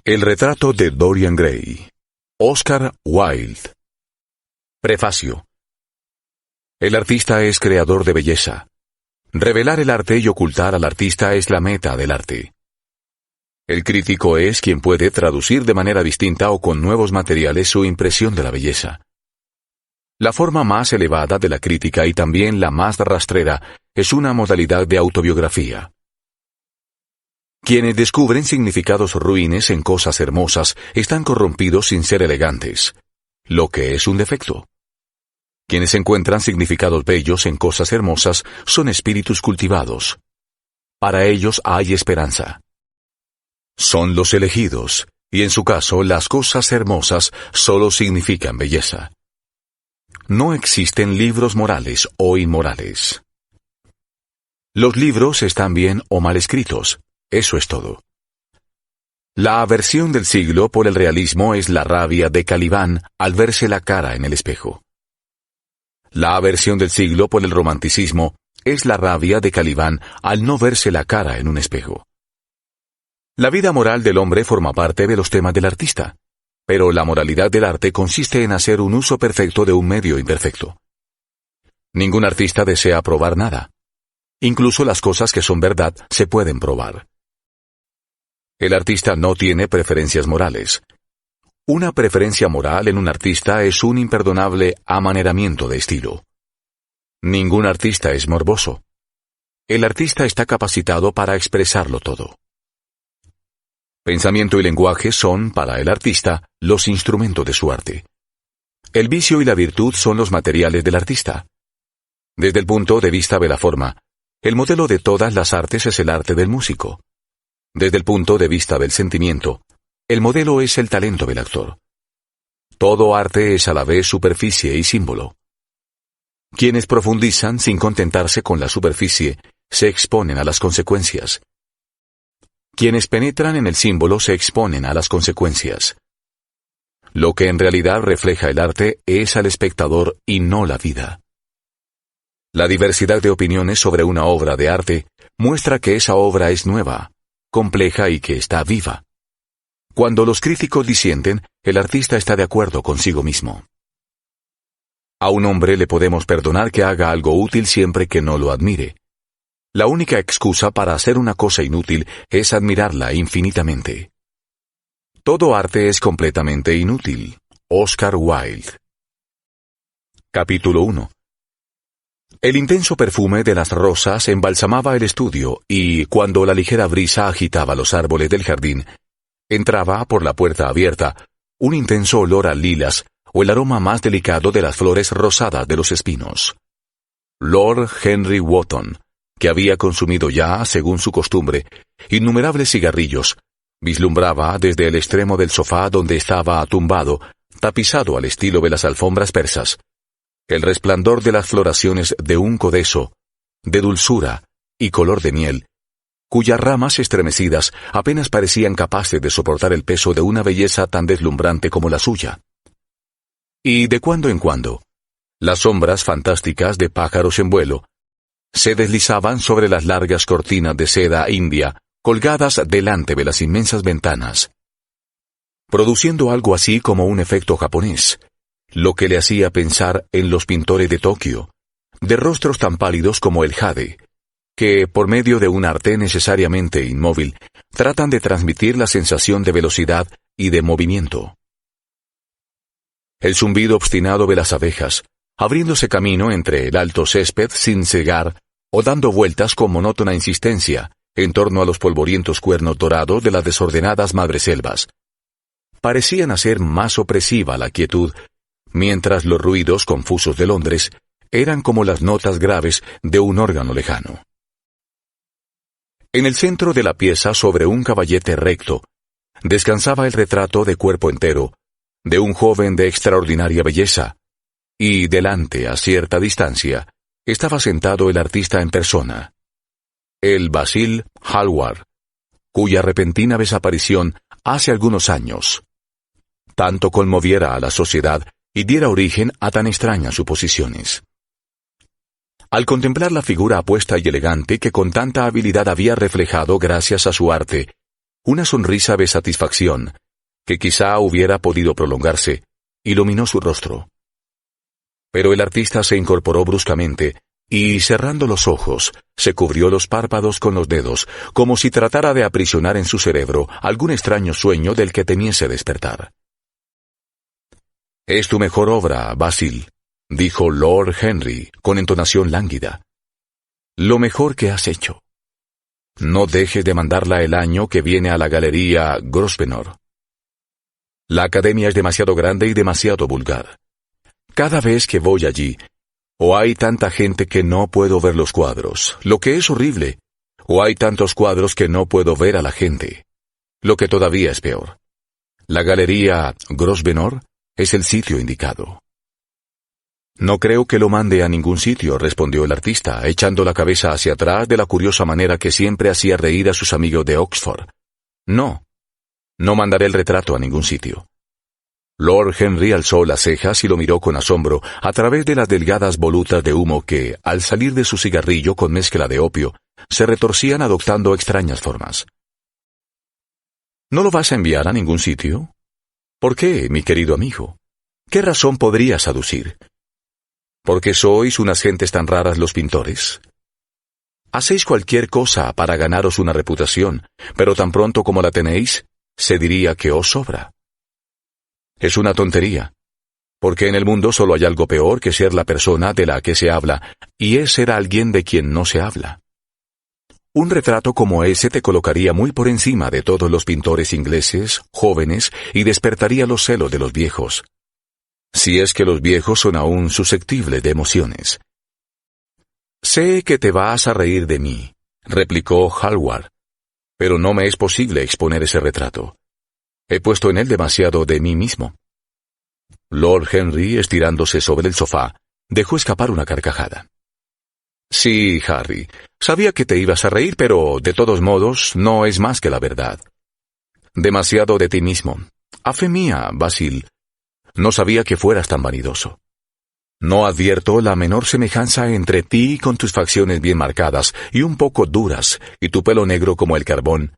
El retrato de Dorian Gray. Oscar Wilde. Prefacio. El artista es creador de belleza. Revelar el arte y ocultar al artista es la meta del arte. El crítico es quien puede traducir de manera distinta o con nuevos materiales su impresión de la belleza. La forma más elevada de la crítica y también la más rastrera es una modalidad de autobiografía. Quienes descubren significados ruines en cosas hermosas están corrompidos sin ser elegantes, lo que es un defecto. Quienes encuentran significados bellos en cosas hermosas son espíritus cultivados. Para ellos hay esperanza. Son los elegidos, y en su caso las cosas hermosas solo significan belleza. No existen libros morales o inmorales. Los libros están bien o mal escritos. Eso es todo. La aversión del siglo por el realismo es la rabia de Calibán al verse la cara en el espejo. La aversión del siglo por el romanticismo es la rabia de Calibán al no verse la cara en un espejo. La vida moral del hombre forma parte de los temas del artista, pero la moralidad del arte consiste en hacer un uso perfecto de un medio imperfecto. Ningún artista desea probar nada. Incluso las cosas que son verdad se pueden probar. El artista no tiene preferencias morales. Una preferencia moral en un artista es un imperdonable amaneramiento de estilo. Ningún artista es morboso. El artista está capacitado para expresarlo todo. Pensamiento y lenguaje son, para el artista, los instrumentos de su arte. El vicio y la virtud son los materiales del artista. Desde el punto de vista de la forma, el modelo de todas las artes es el arte del músico. Desde el punto de vista del sentimiento, el modelo es el talento del actor. Todo arte es a la vez superficie y símbolo. Quienes profundizan sin contentarse con la superficie, se exponen a las consecuencias. Quienes penetran en el símbolo se exponen a las consecuencias. Lo que en realidad refleja el arte es al espectador y no la vida. La diversidad de opiniones sobre una obra de arte muestra que esa obra es nueva, compleja y que está viva. Cuando los críticos disienten, el artista está de acuerdo consigo mismo. A un hombre le podemos perdonar que haga algo útil siempre que no lo admire. La única excusa para hacer una cosa inútil es admirarla infinitamente. Todo arte es completamente inútil. Oscar Wilde. Capítulo 1. El intenso perfume de las rosas embalsamaba el estudio y, cuando la ligera brisa agitaba los árboles del jardín, entraba por la puerta abierta un intenso olor a lilas o el aroma más delicado de las flores rosadas de los espinos. Lord Henry Wotton, que había consumido ya, según su costumbre, innumerables cigarrillos, vislumbraba desde el extremo del sofá donde estaba tumbado, tapizado al estilo de las alfombras persas, el resplandor de las floraciones de un codeso, de dulzura y color de miel, cuyas ramas estremecidas apenas parecían capaces de soportar el peso de una belleza tan deslumbrante como la suya. Y de cuando en cuando, las sombras fantásticas de pájaros en vuelo se deslizaban sobre las largas cortinas de seda india colgadas delante de las inmensas ventanas, produciendo algo así como un efecto japonés, lo que le hacía pensar en los pintores de Tokio, de rostros tan pálidos como el jade, que, por medio de un arte necesariamente inmóvil, tratan de transmitir la sensación de velocidad y de movimiento. El zumbido obstinado de las abejas, abriéndose camino entre el alto césped sin cegar o dando vueltas con monótona insistencia en torno a los polvorientos cuernos dorados de las desordenadas madreselvas, parecían hacer más opresiva la quietud, mientras los ruidos confusos de Londres eran como las notas graves de un órgano lejano. En el centro de la pieza, sobre un caballete recto, descansaba el retrato de cuerpo entero de un joven de extraordinaria belleza, y delante, a cierta distancia, estaba sentado el artista en persona, el Basil Hallward, cuya repentina desaparición hace algunos años tanto conmoviera a la sociedad y diera origen a tan extrañas suposiciones. Al contemplar la figura apuesta y elegante que con tanta habilidad había reflejado gracias a su arte Una sonrisa de satisfacción, que quizá hubiera podido prolongarse, iluminó su rostro. Pero el artista se incorporó bruscamente, y cerrando los ojos, se cubrió los párpados con los dedos, como si tratara de aprisionar en su cerebro algún extraño sueño del que temiese despertar. «Es tu mejor obra, Basil», dijo Lord Henry, con entonación lánguida. «Lo mejor que has hecho. No dejes de mandarla el año que viene a la Galería Grosvenor. La academia es demasiado grande y demasiado vulgar. Cada vez que voy allí, o hay tanta gente que no puedo ver los cuadros, lo que es horrible, o hay tantos cuadros que no puedo ver a la gente, lo que todavía es peor. La Galería Grosvenor es el sitio indicado». «No creo que lo mande a ningún sitio», respondió el artista, echando la cabeza hacia atrás de la curiosa manera que siempre hacía reír a sus amigos de Oxford. «No mandaré el retrato a ningún sitio». Lord Henry alzó las cejas y lo miró con asombro a través de las delgadas volutas de humo que, al salir de su cigarrillo con mezcla de opio, se retorcían adoptando extrañas formas. «¿No lo vas a enviar a ningún sitio? ¿Por qué, mi querido amigo? ¿Qué razón podrías aducir? ¿Porque sois unas gentes tan raras los pintores? Hacéis cualquier cosa para ganaros una reputación, pero tan pronto como la tenéis, se diría que os sobra. Es una tontería, porque en el mundo solo hay algo peor que ser la persona de la que se habla, y es ser alguien de quien no se habla. Un retrato como ese te colocaría muy por encima de todos los pintores ingleses, jóvenes, y despertaría los celos de los viejos. Si es que los viejos son aún susceptibles de emociones. «Sé que te vas a reír de mí», replicó Hallward, «pero no me es posible exponer ese retrato. He puesto en él demasiado de mí mismo». Lord Henry, estirándose sobre el sofá, dejó escapar una carcajada. «Sí, Harry, sabía que te ibas a reír, pero, de todos modos, no es más que la verdad. Demasiado de ti mismo. A fe mía, Basil, no sabía que fueras tan vanidoso. No advierto la menor semejanza entre ti con tus facciones bien marcadas y un poco duras, y tu pelo negro como el carbón,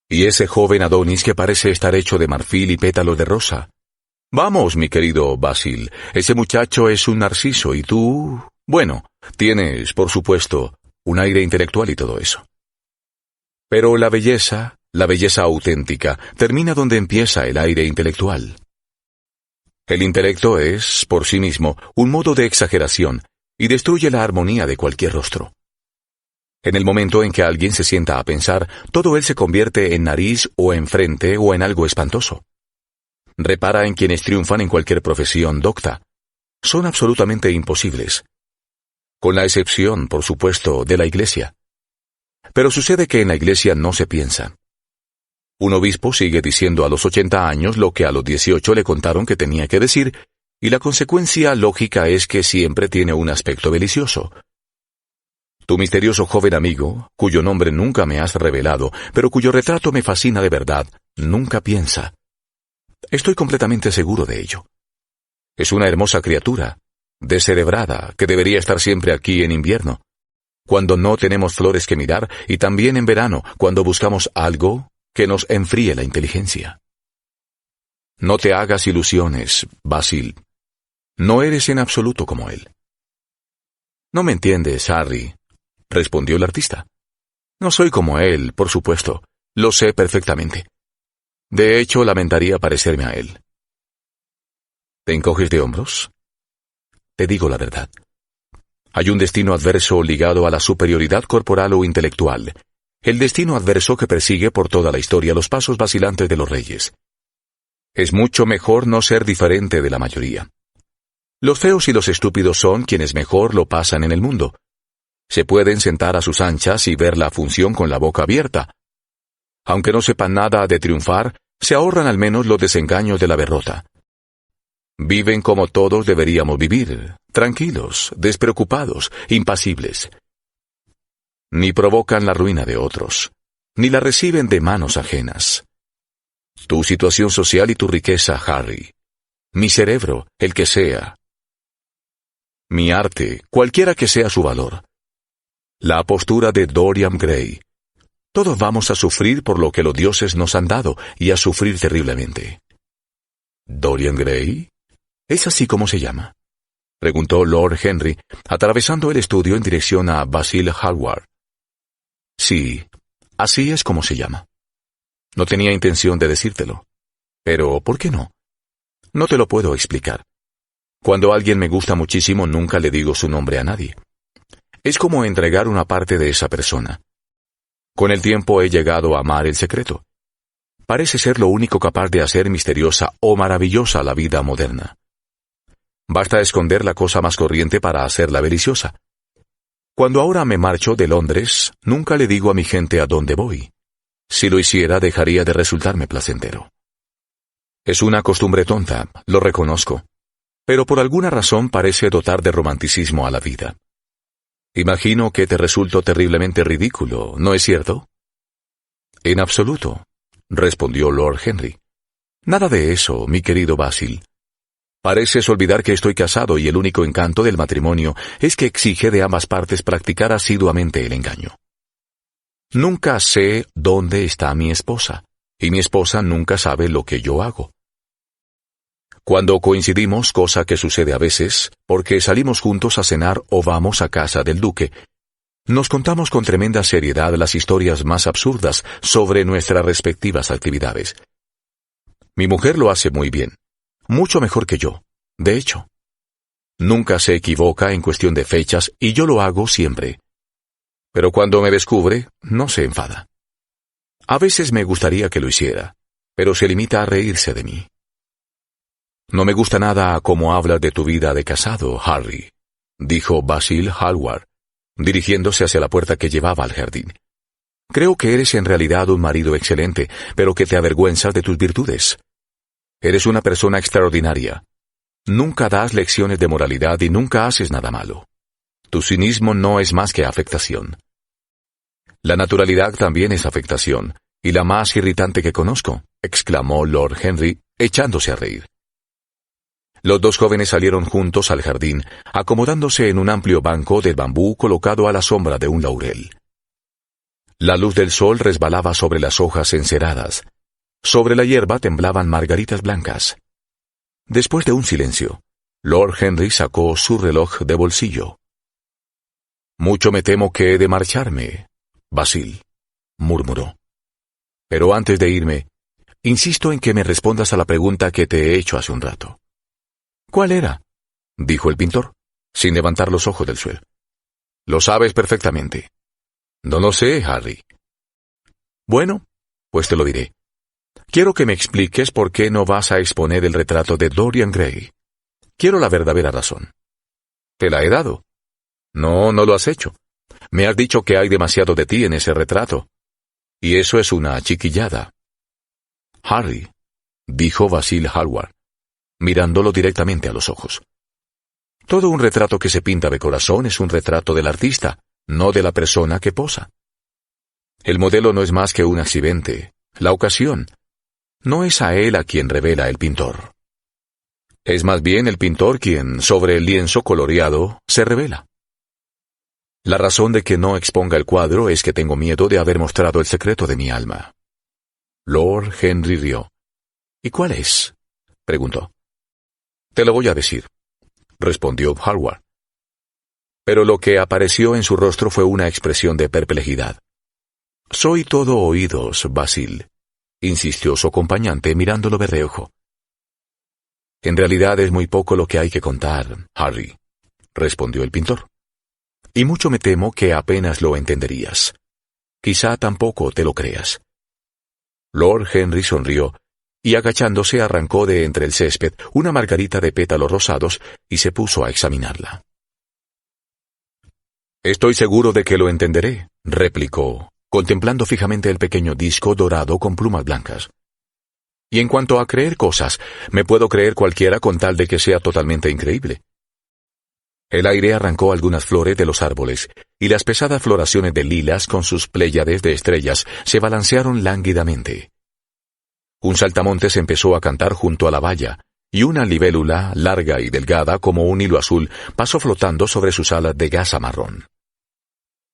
y ese joven Adonis que parece estar hecho de marfil y pétalos de rosa. Vamos, mi querido Basil, ese muchacho es un narciso y tú... Bueno, tienes, por supuesto, un aire intelectual y todo eso. Pero la belleza auténtica, termina donde empieza el aire intelectual. El intelecto es, por sí mismo, un modo de exageración, y destruye la armonía de cualquier rostro. En el momento en que alguien se sienta a pensar, todo él se convierte en nariz o en frente o en algo espantoso. Repara en quienes triunfan en cualquier profesión docta. Son absolutamente imposibles. Con la excepción, por supuesto, de la Iglesia. Pero sucede que en la Iglesia no se piensa. Un obispo sigue diciendo a los 80 años lo que a los 18 le contaron que tenía que decir, y la consecuencia lógica es que siempre tiene un aspecto delicioso. Tu misterioso joven amigo, cuyo nombre nunca me has revelado, pero cuyo retrato me fascina de verdad, nunca piensa. Estoy completamente seguro de ello. Es una hermosa criatura, descerebrada, que debería estar siempre aquí en invierno, cuando no tenemos flores que mirar, y también en verano, cuando buscamos algo que nos enfríe la inteligencia. No te hagas ilusiones, Basil. No eres en absoluto como él. No me entiendes, Harry, respondió el artista. No soy como él, por supuesto. Lo sé perfectamente. De hecho, lamentaría parecerme a él. ¿Te encoges de hombros? Te digo la verdad. Hay un destino adverso ligado a la superioridad corporal o intelectual. El destino adverso que persigue por toda la historia los pasos vacilantes de los reyes. Es mucho mejor no ser diferente de la mayoría. Los feos y los estúpidos son quienes mejor lo pasan en el mundo. Se pueden sentar a sus anchas y ver la función con la boca abierta. Aunque no sepan nada de triunfar, se ahorran al menos los desengaños de la derrota. Viven como todos deberíamos vivir, tranquilos, despreocupados, impasibles. Ni provocan la ruina de otros, ni la reciben de manos ajenas. Tu situación social y tu riqueza, Harry. Mi cerebro, el que sea. Mi arte, cualquiera que sea su valor. La postura de Dorian Gray. Todos vamos a sufrir por lo que los dioses nos han dado, y a sufrir terriblemente. ¿Dorian Gray? ¿Es así como se llama?, preguntó Lord Henry, atravesando el estudio en dirección a Basil Hallward. Sí, así es como se llama. No tenía intención de decírtelo. Pero, ¿por qué no? No te lo puedo explicar. Cuando alguien me gusta muchísimo, nunca le digo su nombre a nadie. Es como entregar una parte de esa persona. Con el tiempo he llegado a amar el secreto. Parece ser lo único capaz de hacer misteriosa o maravillosa la vida moderna. Basta esconder la cosa más corriente para hacerla deliciosa. Cuando ahora me marcho de Londres, nunca le digo a mi gente a dónde voy. Si lo hiciera, dejaría de resultarme placentero. Es una costumbre tonta, lo reconozco, pero por alguna razón parece dotar de romanticismo a la vida. Imagino que te resulto terriblemente ridículo, ¿no es cierto? En absoluto, respondió Lord Henry. Nada de eso, mi querido Basil. Pareces olvidar que estoy casado y el único encanto del matrimonio es que exige de ambas partes practicar asiduamente el engaño. Nunca sé dónde está mi esposa, y mi esposa nunca sabe lo que yo hago. Cuando coincidimos, cosa que sucede a veces, porque salimos juntos a cenar o vamos a casa del duque, nos contamos con tremenda seriedad las historias más absurdas sobre nuestras respectivas actividades. Mi mujer lo hace muy bien, mucho mejor que yo, de hecho. Nunca se equivoca en cuestión de fechas y yo lo hago siempre. Pero cuando me descubre, no se enfada. A veces me gustaría que lo hiciera, pero se limita a reírse de mí. No me gusta nada cómo hablas de tu vida de casado, Harry, dijo Basil Hallward, dirigiéndose hacia la puerta que llevaba al jardín. Creo que eres en realidad un marido excelente, pero que te avergüenzas de tus virtudes. Eres una persona extraordinaria. Nunca das lecciones de moralidad y nunca haces nada malo. Tu cinismo no es más que afectación. La naturalidad también es afectación, y la más irritante que conozco, exclamó Lord Henry, echándose a reír. Los dos jóvenes salieron juntos al jardín, acomodándose en un amplio banco de bambú colocado a la sombra de un laurel. La luz del sol resbalaba sobre las hojas enceradas. Sobre la hierba temblaban margaritas blancas. Después de un silencio, Lord Henry sacó su reloj de bolsillo. «Mucho me temo que he de marcharme, Basil», murmuró. «Pero antes de irme, insisto en que me respondas a la pregunta que te he hecho hace un rato». «¿Cuál era?», dijo el pintor, sin levantar los ojos del suelo. «Lo sabes perfectamente». «No lo sé, Harry». «Bueno, pues te lo diré. Quiero que me expliques por qué no vas a exponer el retrato de Dorian Gray. Quiero la verdadera razón». «Te la he dado». «No, no lo has hecho. Me has dicho que hay demasiado de ti en ese retrato. Y eso es una chiquillada». «Harry», dijo Basil Hallward, mirándolo directamente a los ojos. «Todo un retrato que se pinta de corazón es un retrato del artista, no de la persona que posa. El modelo no es más que un accidente, la ocasión. No es a él a quien revela el pintor. Es más bien el pintor quien, sobre el lienzo coloreado, se revela. La razón de que no exponga el cuadro es que tengo miedo de haber mostrado el secreto de mi alma». Lord Henry rió. «¿Y cuál es?», preguntó. «Te lo voy a decir», respondió Hallward. Pero lo que apareció en su rostro fue una expresión de perplejidad. «Soy todo oídos, Basil», insistió su acompañante mirándolo de reojo. «En realidad es muy poco lo que hay que contar, Harry», respondió el pintor. «Y mucho me temo que apenas lo entenderías. Quizá tampoco te lo creas». Lord Henry sonrió, y agachándose arrancó de entre el césped una margarita de pétalos rosados y se puso a examinarla. «Estoy seguro de que lo entenderé», replicó, contemplando fijamente el pequeño disco dorado con plumas blancas. «Y en cuanto a creer cosas, me puedo creer cualquiera con tal de que sea totalmente increíble». El aire arrancó algunas flores de los árboles, y las pesadas floraciones de lilas con sus pléyades de estrellas se balancearon lánguidamente. Un saltamontes empezó a cantar junto a la valla, y una libélula, larga y delgada como un hilo azul, pasó flotando sobre sus alas de gasa marrón.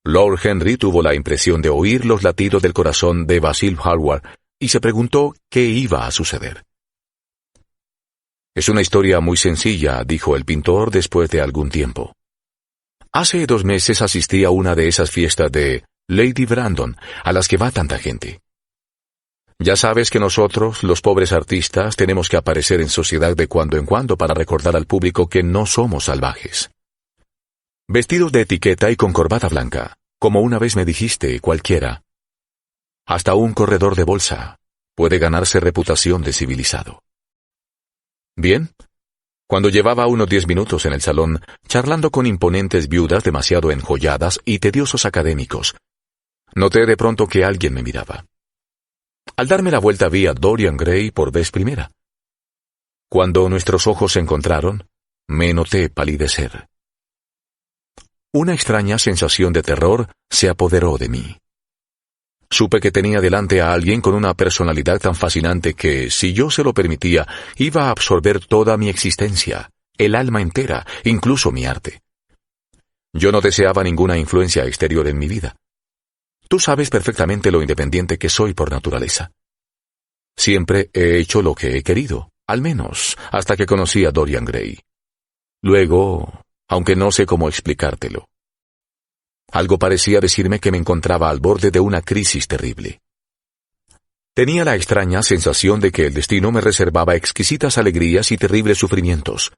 Lord Henry tuvo la impresión de oír los latidos del corazón de Basil Hallward y se preguntó qué iba a suceder. «Es una historia muy sencilla», dijo el pintor después de algún tiempo. «Hace 2 meses asistí a una de esas fiestas de Lady Brandon, a las que va tanta gente. Ya sabes que nosotros, los pobres artistas, tenemos que aparecer en sociedad de cuando en cuando para recordar al público que no somos salvajes. Vestidos de etiqueta y con corbata blanca, como una vez me dijiste, cualquiera. Hasta un corredor de bolsa puede ganarse reputación de civilizado». Bien, cuando llevaba unos 10 minutos en el salón, charlando con imponentes viudas demasiado enjolladas y tediosos académicos, noté de pronto que alguien me miraba. Al darme la vuelta vi a Dorian Gray por vez primera. Cuando nuestros ojos se encontraron, me noté palidecer. Una extraña sensación de terror se apoderó de mí. Supe que tenía delante a alguien con una personalidad tan fascinante que, si yo se lo permitía, iba a absorber toda mi existencia, el alma entera, incluso mi arte. Yo no deseaba ninguna influencia exterior en mi vida. Tú sabes perfectamente lo independiente que soy por naturaleza. Siempre he hecho lo que he querido, al menos hasta que conocí a Dorian Gray. Luego, aunque no sé cómo explicártelo, algo parecía decirme que me encontraba al borde de una crisis terrible. Tenía la extraña sensación de que el destino me reservaba exquisitas alegrías y terribles sufrimientos.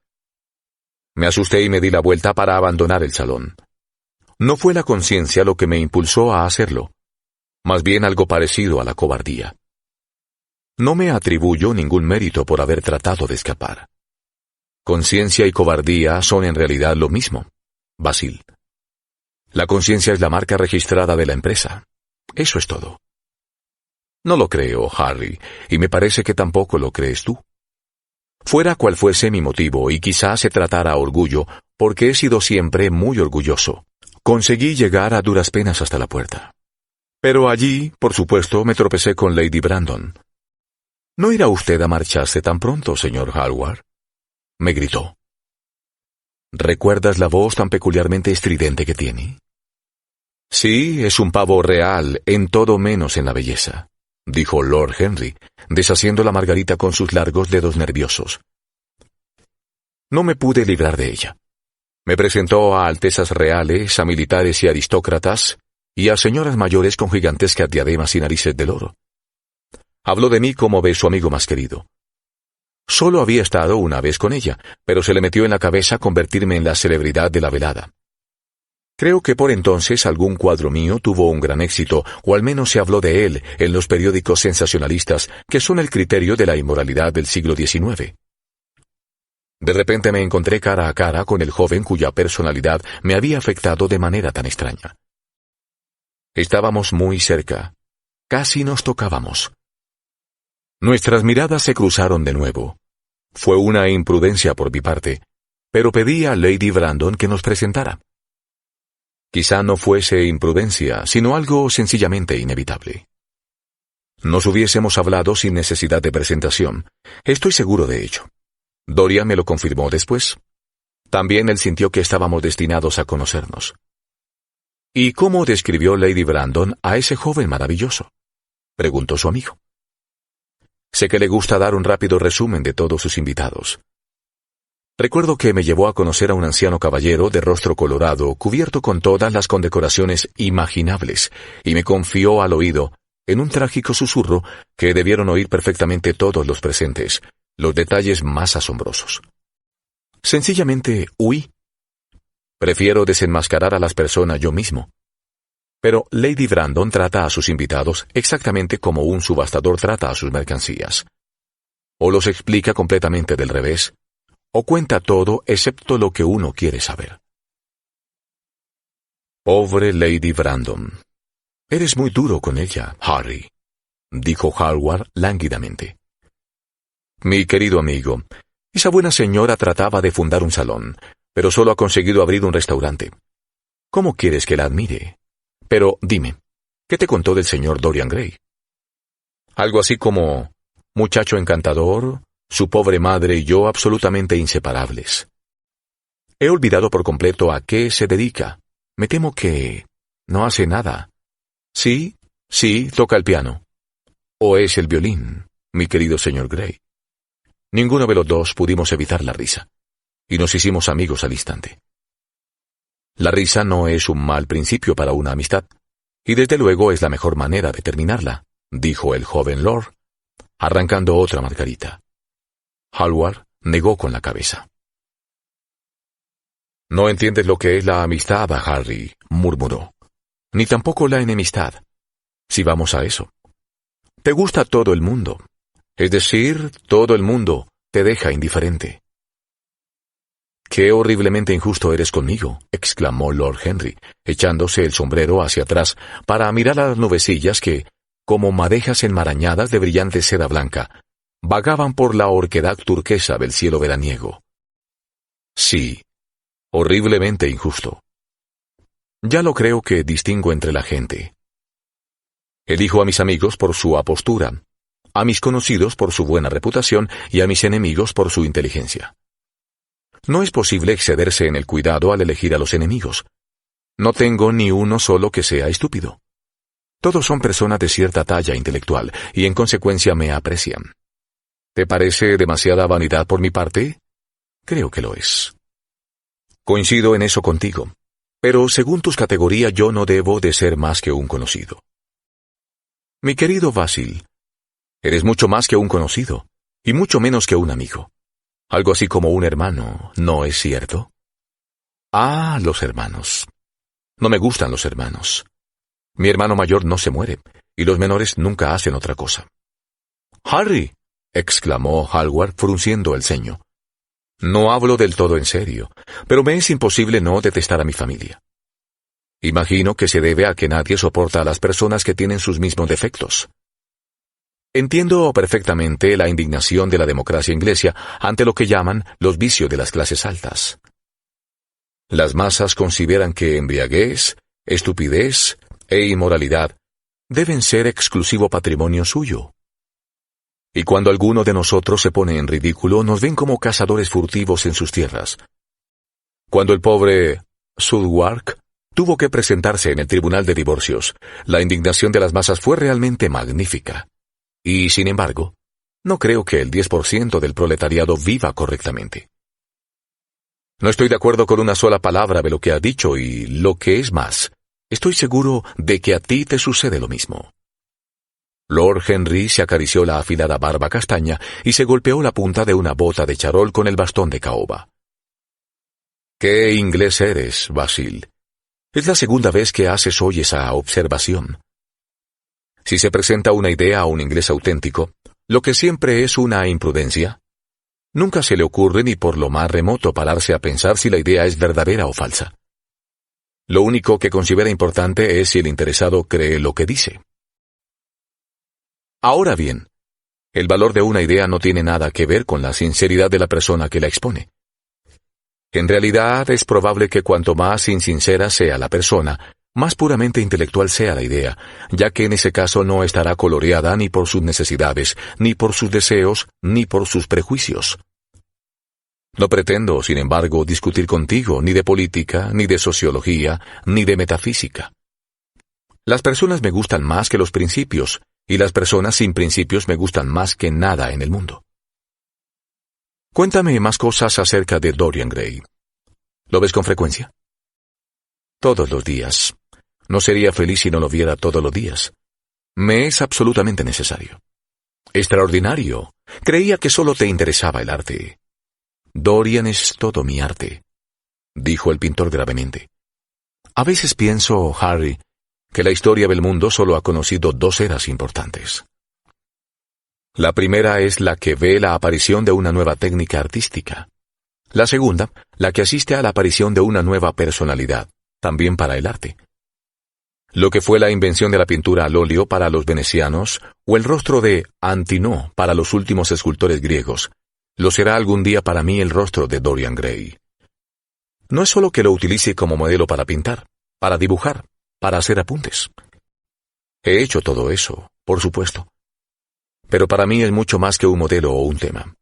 Me asusté y me di la vuelta para abandonar el salón. No fue la conciencia lo que me impulsó a hacerlo, más bien algo parecido a la cobardía. No me atribuyo ningún mérito por haber tratado de escapar. Conciencia y cobardía son en realidad lo mismo, Basil. La conciencia es la marca registrada de la empresa. Eso es todo. No lo creo, Harry, y me parece que tampoco lo crees tú. Fuera cual fuese mi motivo, y quizás se tratara orgullo, porque he sido siempre muy orgulloso, conseguí llegar a duras penas hasta la puerta. Pero allí, por supuesto, me tropecé con Lady Brandon. «¿No irá usted a marcharse tan pronto, señor Hallward?», me gritó. ¿Recuerdas la voz tan peculiarmente estridente que tiene? Sí, es un pavo real, en todo menos en la belleza, dijo Lord Henry, deshaciendo la margarita con sus largos dedos nerviosos. No me pude librar de ella. Me presentó a altezas reales, a militares y aristócratas, y a señoras mayores con gigantescas diademas y narices de oro. Habló de mí como de su amigo más querido. Solo había estado una vez con ella, pero se le metió en la cabeza convertirme en la celebridad de la velada. Creo que por entonces algún cuadro mío tuvo un gran éxito, o al menos se habló de él en los periódicos sensacionalistas, que son el criterio de la inmoralidad del siglo XIX. De repente me encontré cara a cara con el joven cuya personalidad me había afectado de manera tan extraña. Estábamos muy cerca. Casi nos tocábamos. Nuestras miradas se cruzaron de nuevo. Fue una imprudencia por mi parte, pero pedí a Lady Brandon que nos presentara. Quizá no fuese imprudencia, sino algo sencillamente inevitable. Nos hubiésemos hablado sin necesidad de presentación. Estoy seguro de ello. Dorian me lo confirmó después. También él sintió que estábamos destinados a conocernos. ¿Y cómo describió Lady Brandon a ese joven maravilloso?, preguntó su amigo. Sé que le gusta dar un rápido resumen de todos sus invitados. Recuerdo que me llevó a conocer a un anciano caballero de rostro colorado, cubierto con todas las condecoraciones imaginables, y me confió al oído, en un trágico susurro, que debieron oír perfectamente todos los presentes, los detalles más asombrosos. Sencillamente huí. Prefiero desenmascarar a las personas yo mismo. Pero Lady Brandon trata a sus invitados exactamente como un subastador trata a sus mercancías. O los explica completamente del revés, o cuenta todo excepto lo que uno quiere saber. Pobre Lady Brandon. Eres muy duro con ella, Harry, dijo Hallward lánguidamente. Mi querido amigo, esa buena señora trataba de fundar un salón, pero solo ha conseguido abrir un restaurante. ¿Cómo quieres que la admire? Pero dime, ¿qué te contó del señor Dorian Gray? Algo así como, muchacho encantador, su pobre madre y yo absolutamente inseparables. He olvidado por completo a qué se dedica. Me temo que... No hace nada. Sí, sí, toca el piano. O es el violín, mi querido señor Gray. Ninguno de los dos pudimos evitar la risa, y nos hicimos amigos al instante. La risa no es un mal principio para una amistad, y desde luego es la mejor manera de terminarla, dijo el joven Lord, arrancando otra margarita. Hallward negó con la cabeza. No entiendes lo que es la amistad, Harry, murmuró. Ni tampoco la enemistad, si vamos a eso. Te gusta todo el mundo, es decir, todo el mundo te deja indiferente. ¡Qué horriblemente injusto eres conmigo!, exclamó Lord Henry, echándose el sombrero hacia atrás para mirar a las nubecillas que, como madejas enmarañadas de brillante seda blanca, vagaban por la orquedad turquesa del cielo veraniego. Sí, horriblemente injusto. Ya lo creo que distingo entre la gente. Elijo a mis amigos por su apostura, a mis conocidos por su buena reputación y a mis enemigos por su inteligencia. No es posible excederse en el cuidado al elegir a los enemigos. No tengo ni uno solo que sea estúpido. Todos son personas de cierta talla intelectual y en consecuencia me aprecian. ¿Te parece demasiada vanidad por mi parte? Creo que lo es. Coincido en eso contigo, pero según tus categorías yo no debo de ser más que un conocido. Mi querido Basil, eres mucho más que un conocido, y mucho menos que un amigo. Algo así como un hermano, ¿no es cierto? Ah, los hermanos. No me gustan los hermanos. Mi hermano mayor no se muere, y los menores nunca hacen otra cosa. Harry, exclamó Hallward frunciendo el ceño. No hablo del todo en serio, pero me es imposible no detestar a mi familia. Imagino que se debe a que nadie soporta a las personas que tienen sus mismos defectos. Entiendo perfectamente la indignación de la democracia inglesa ante lo que llaman los vicios de las clases altas. Las masas consideran que embriaguez, estupidez e inmoralidad deben ser exclusivo patrimonio suyo. Y cuando alguno de nosotros se pone en ridículo, nos ven como cazadores furtivos en sus tierras. Cuando el pobre Southwark tuvo que presentarse en el tribunal de divorcios, la indignación de las masas fue realmente magnífica. Y, sin embargo, no creo que el 10% del proletariado viva correctamente. No estoy de acuerdo con una sola palabra de lo que ha dicho y, lo que es más, estoy seguro de que a ti te sucede lo mismo. Lord Henry se acarició la afilada barba castaña y se golpeó la punta de una bota de charol con el bastón de caoba. «¡Qué inglés eres, Basil! Es la segunda vez que haces hoy esa observación. Si se presenta una idea a un inglés auténtico, lo que siempre es una imprudencia, nunca se le ocurre ni por lo más remoto pararse a pensar si la idea es verdadera o falsa. Lo único que considera importante es si el interesado cree lo que dice. Ahora bien, el valor de una idea no tiene nada que ver con la sinceridad de la persona que la expone. En realidad es probable que cuanto más insincera sea la persona, más puramente intelectual sea la idea, ya que en ese caso no estará coloreada ni por sus necesidades, ni por sus deseos, ni por sus prejuicios. No pretendo, sin embargo, discutir contigo ni de política, ni de sociología, ni de metafísica. Las personas me gustan más que los principios, y las personas sin principios me gustan más que nada en el mundo. Cuéntame más cosas acerca de Dorian Gray. ¿Lo ves con frecuencia? Todos los días. No sería feliz si no lo viera todos los días. Me es absolutamente necesario. Extraordinario. Creía que solo te interesaba el arte. Dorian es todo mi arte, dijo el pintor gravemente. A veces pienso, Harry, que la historia del mundo solo ha conocido dos eras importantes. La primera es la que ve la aparición de una nueva técnica artística. La segunda, la que asiste a la aparición de una nueva personalidad, también para el arte. Lo que fue la invención de la pintura al óleo para los venecianos, o el rostro de Antinoo para los últimos escultores griegos, lo será algún día para mí el rostro de Dorian Gray. No es solo que lo utilice como modelo para pintar, para dibujar, para hacer apuntes. He hecho todo eso, por supuesto. Pero para mí es mucho más que un modelo o un tema.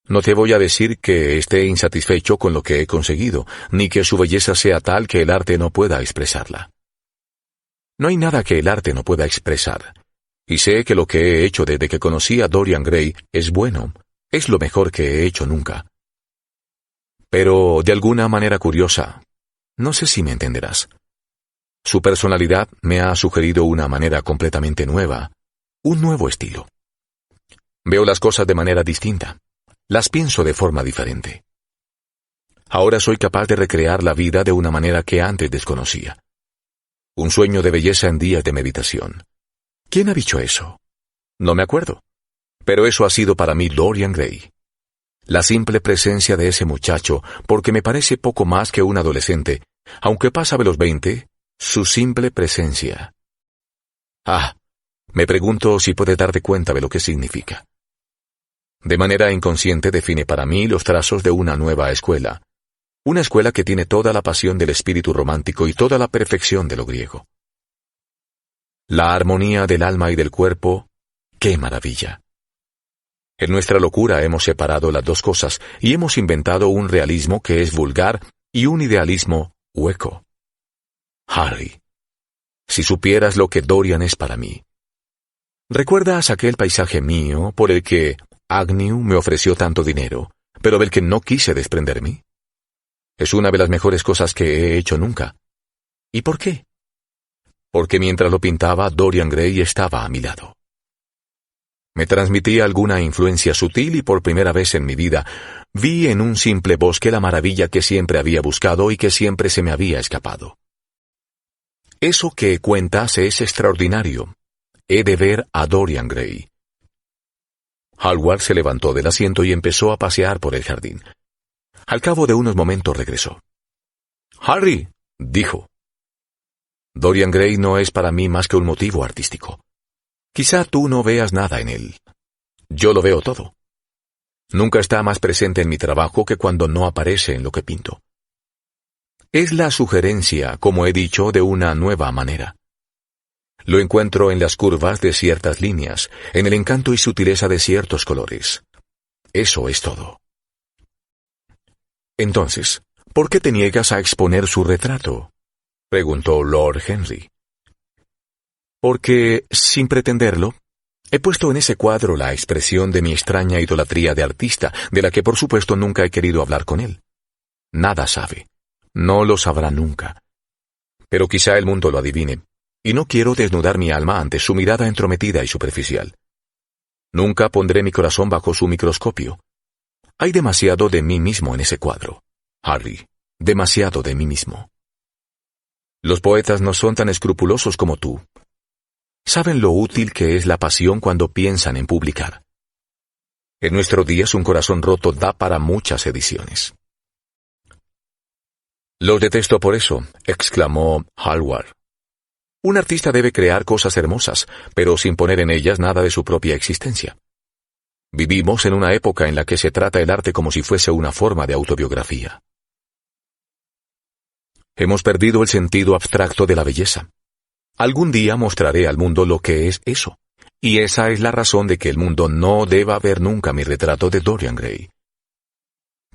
No te voy a decir que esté insatisfecho con lo que he conseguido, ni que su belleza sea tal que el arte no pueda expresarla. No hay nada que el arte no pueda expresar. Y sé que lo que he hecho desde que conocí a Dorian Gray es bueno, es lo mejor que he hecho nunca. Pero, de alguna manera curiosa, no sé si me entenderás. Su personalidad me ha sugerido una manera completamente nueva, un nuevo estilo. Veo las cosas de manera distinta, las pienso de forma diferente. Ahora soy capaz de recrear la vida de una manera que antes desconocía. Un sueño de belleza en días de meditación. ¿Quién ha dicho eso? No me acuerdo. Pero eso ha sido para mí Dorian Gray. La simple presencia de ese muchacho, porque me parece poco más que un adolescente, aunque pasa de los 20, su simple presencia. Me pregunto si puedes darte cuenta de lo que significa. De manera inconsciente define para mí los trazos de una nueva escuela. Una escuela que tiene toda la pasión del espíritu romántico y toda la perfección de lo griego. La armonía del alma y del cuerpo, ¡qué maravilla! En nuestra locura hemos separado las dos cosas y hemos inventado un realismo que es vulgar y un idealismo hueco. Harry, si supieras lo que Dorian es para mí. ¿Recuerdas aquel paisaje mío por el que Agnew me ofreció tanto dinero, pero del que no quise desprenderme? Es una de las mejores cosas que he hecho nunca. ¿Y por qué? Porque mientras lo pintaba, Dorian Gray estaba a mi lado. Me transmitía alguna influencia sutil y por primera vez en mi vida vi en un simple bosque la maravilla que siempre había buscado y que siempre se me había escapado. Eso que cuentas es extraordinario. He de ver a Dorian Gray. Hallward se levantó del asiento y empezó a pasear por el jardín. Al cabo de unos momentos regresó. «Harry», dijo, «Dorian Gray no es para mí más que un motivo artístico. Quizá tú no veas nada en él. Yo lo veo todo. Nunca está más presente en mi trabajo que cuando no aparece en lo que pinto. Es la sugerencia, como he dicho, de una nueva manera. Lo encuentro en las curvas de ciertas líneas, en el encanto y sutileza de ciertos colores. Eso es todo». «Entonces, ¿por qué te niegas a exponer su retrato?», preguntó Lord Henry. «Porque, sin pretenderlo, he puesto en ese cuadro la expresión de mi extraña idolatría de artista, de la que por supuesto nunca he querido hablar con él. Nada sabe. No lo sabrá nunca. Pero quizá el mundo lo adivine, y no quiero desnudar mi alma ante su mirada entrometida y superficial. Nunca pondré mi corazón bajo su microscopio. Hay demasiado de mí mismo en ese cuadro, Harry, demasiado de mí mismo. Los poetas no son tan escrupulosos como tú. Saben lo útil que es la pasión cuando piensan en publicar. En nuestros días un corazón roto da para muchas ediciones». «Los detesto por eso», exclamó Hallward. «Un artista debe crear cosas hermosas, pero sin poner en ellas nada de su propia existencia. Vivimos en una época en la que se trata el arte como si fuese una forma de autobiografía. Hemos perdido el sentido abstracto de la belleza. Algún día mostraré al mundo lo que es eso, y esa es la razón de que el mundo no deba ver nunca mi retrato de Dorian Gray.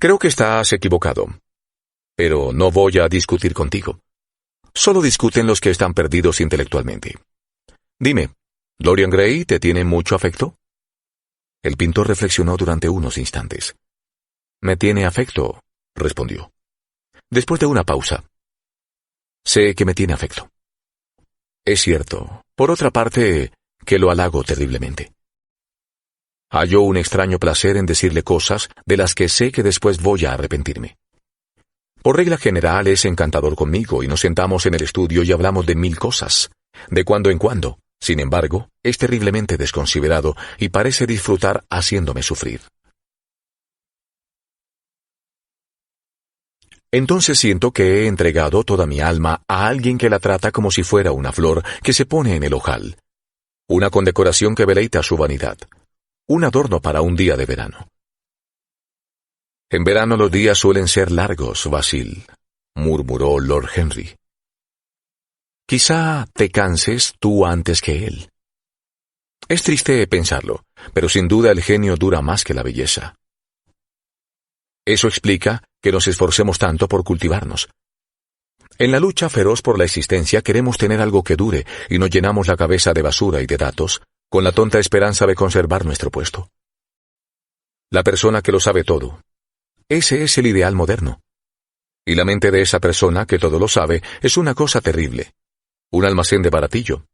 Creo que estás equivocado, pero no voy a discutir contigo. Solo discuten los que están perdidos intelectualmente. Dime, ¿Dorian Gray te tiene mucho afecto?» El pintor reflexionó durante unos instantes. «Me tiene afecto», respondió. Después de una pausa. «Sé que me tiene afecto. Es cierto, por otra parte, que lo halago terriblemente. Hallo un extraño placer en decirle cosas de las que sé que después voy a arrepentirme. Por regla general es encantador conmigo y nos sentamos en el estudio y hablamos de 1000 cosas, de cuando en cuando. Sin embargo, es terriblemente desconsiderado y parece disfrutar haciéndome sufrir. Entonces siento que he entregado toda mi alma a alguien que la trata como si fuera una flor que se pone en el ojal, una condecoración que deleita su vanidad, un adorno para un día de verano. En verano los días suelen ser largos, Basil, murmuró Lord Henry. Quizá te canses tú antes que él. Es triste pensarlo, pero sin duda el genio dura más que la belleza. Eso explica que nos esforcemos tanto por cultivarnos. En la lucha feroz por la existencia queremos tener algo que dure y nos llenamos la cabeza de basura y de datos, con la tonta esperanza de conservar nuestro puesto. La persona que lo sabe todo. Ese es el ideal moderno. Y la mente de esa persona que todo lo sabe es una cosa terrible. Un almacén de baratillo.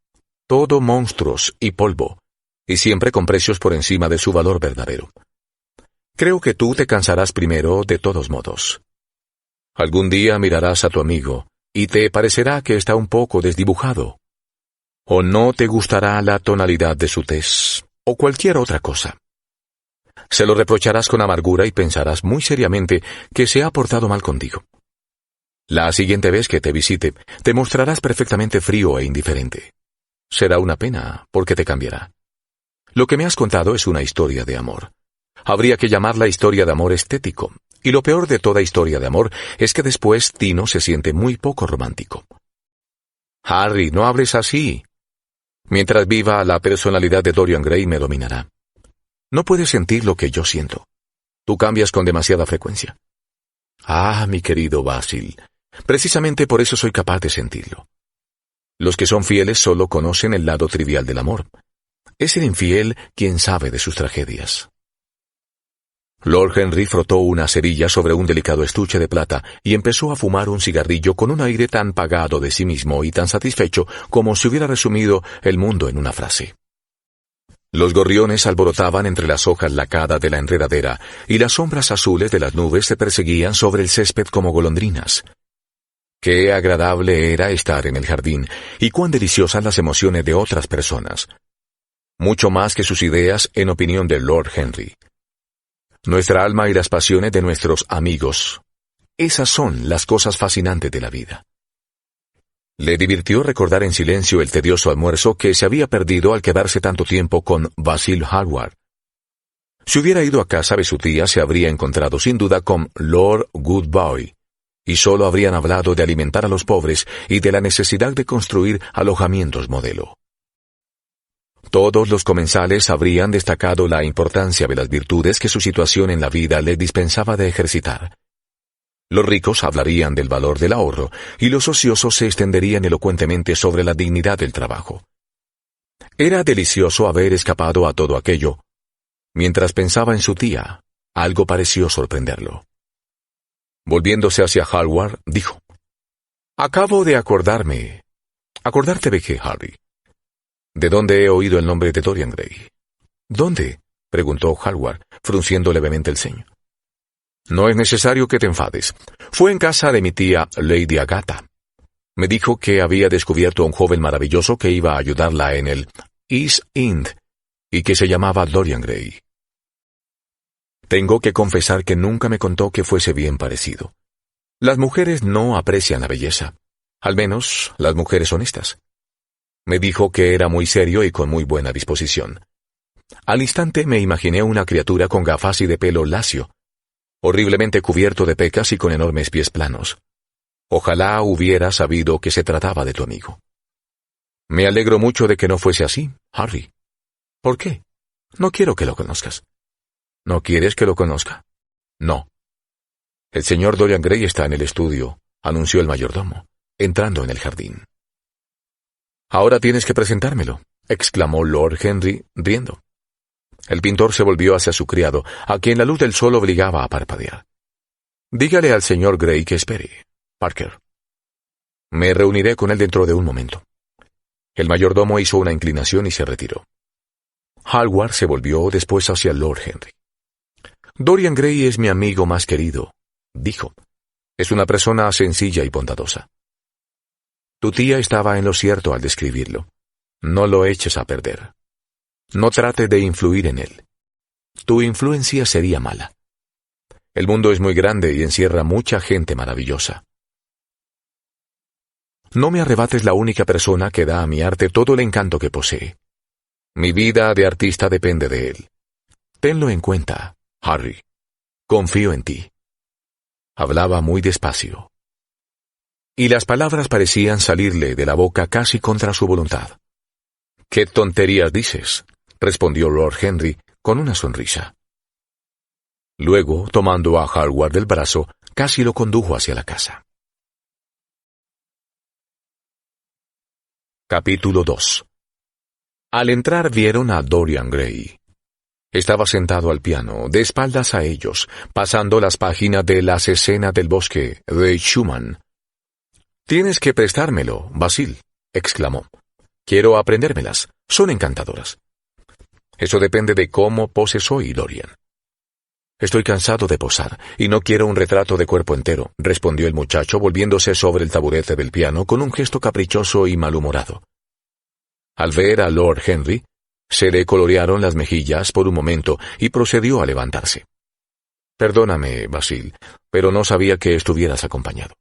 Todo monstruos y polvo, y siempre con precios por encima de su valor verdadero. Creo que tú te cansarás primero de todos modos. Algún día mirarás a tu amigo, y te parecerá que está un poco desdibujado. O no te gustará la tonalidad de su tez, o cualquier otra cosa. Se lo reprocharás con amargura y pensarás muy seriamente que se ha portado mal contigo. La siguiente vez que te visite, te mostrarás perfectamente frío e indiferente. Será una pena, porque te cambiará. Lo que me has contado es una historia de amor. Habría que llamarla historia de amor estético, y lo peor de toda historia de amor es que después Tino se siente muy poco romántico. Harry, no hables así. Mientras viva, la personalidad de Dorian Gray me dominará. No puedes sentir lo que yo siento. Tú cambias con demasiada frecuencia. Ah, mi querido Basil, precisamente por eso soy capaz de sentirlo. Los que son fieles solo conocen el lado trivial del amor. Es el infiel quien sabe de sus tragedias. Lord Henry frotó una cerilla sobre un delicado estuche de plata y empezó a fumar un cigarrillo con un aire tan pagado de sí mismo y tan satisfecho como si hubiera resumido el mundo en una frase. Los gorriones alborotaban entre las hojas lacadas de la enredadera y las sombras azules de las nubes se perseguían sobre el césped como golondrinas. Qué agradable era estar en el jardín y cuán deliciosas las emociones de otras personas. Mucho más que sus ideas, en opinión de Lord Henry. Nuestra alma y las pasiones de nuestros amigos. Esas son las cosas fascinantes de la vida. Le divirtió recordar en silencio el tedioso almuerzo que se había perdido al quedarse tanto tiempo con Basil Hallward. Si hubiera ido a casa de su tía, se habría encontrado sin duda con Lord Goodboy, y solo habrían hablado de alimentar a los pobres y de la necesidad de construir alojamientos modelo. Todos los comensales habrían destacado la importancia de las virtudes que su situación en la vida les dispensaba de ejercitar. Los ricos hablarían del valor del ahorro, y los ociosos se extenderían elocuentemente sobre la dignidad del trabajo. Era delicioso haber escapado a todo aquello. Mientras pensaba en su tía, algo pareció sorprenderlo. Volviéndose hacia Hallward, dijo: «Acabo de acordarme». «¿Acordarte de qué, Harry?» «¿De dónde he oído el nombre de Dorian Gray?» «¿Dónde?», preguntó Hallward, frunciendo levemente el ceño. «No es necesario que te enfades. Fue en casa de mi tía, Lady Agatha. Me dijo que había descubierto a un joven maravilloso que iba a ayudarla en el East End y que se llamaba Dorian Gray. Tengo que confesar que nunca me contó que fuese bien parecido. Las mujeres no aprecian la belleza, al menos las mujeres honestas. Me dijo que era muy serio y con muy buena disposición. Al instante me imaginé una criatura con gafas y de pelo lacio, horriblemente cubierto de pecas y con enormes pies planos. Ojalá hubiera sabido que se trataba de tu amigo. Me alegro mucho de que no fuese así, Harry. ¿Por qué? No quiero que lo conozcas. ¿No quieres que lo conozca? No. El señor Dorian Gray está en el estudio, anunció el mayordomo, entrando en el jardín. Ahora tienes que presentármelo, exclamó Lord Henry, riendo. El pintor se volvió hacia su criado, a quien la luz del sol obligaba a parpadear. Dígale al señor Gray que espere, Parker. Me reuniré con él dentro de un momento. El mayordomo hizo una inclinación y se retiró. Hallward se volvió después hacia Lord Henry. Dorian Gray es mi amigo más querido, dijo. Es una persona sencilla y bondadosa. Tu tía estaba en lo cierto al describirlo. No lo eches a perder. No trate de influir en él. Tu influencia sería mala. El mundo es muy grande y encierra mucha gente maravillosa. No me arrebates la única persona que da a mi arte todo el encanto que posee. Mi vida de artista depende de él. Tenlo en cuenta, Harry. Confío en ti. Hablaba muy despacio. Y las palabras parecían salirle de la boca casi contra su voluntad. «¿Qué tonterías dices?», respondió Lord Henry con una sonrisa. Luego, tomando a Hallward del brazo, casi lo condujo hacia la casa. Capítulo 2. Al entrar vieron a Dorian Gray. Estaba sentado al piano, de espaldas a ellos, pasando las páginas de Las escenas del bosque, de Schumann. «Tienes que prestármelo, Basil», exclamó. «Quiero aprendérmelas. Son encantadoras». «Eso depende de cómo poses hoy, Dorian». «Estoy cansado de posar, y no quiero un retrato de cuerpo entero», respondió el muchacho volviéndose sobre el taburete del piano con un gesto caprichoso y malhumorado. Al ver a Lord Henry, se le colorearon las mejillas por un momento y procedió a levantarse. «Perdóname, Basil, pero no sabía que estuvieras acompañado.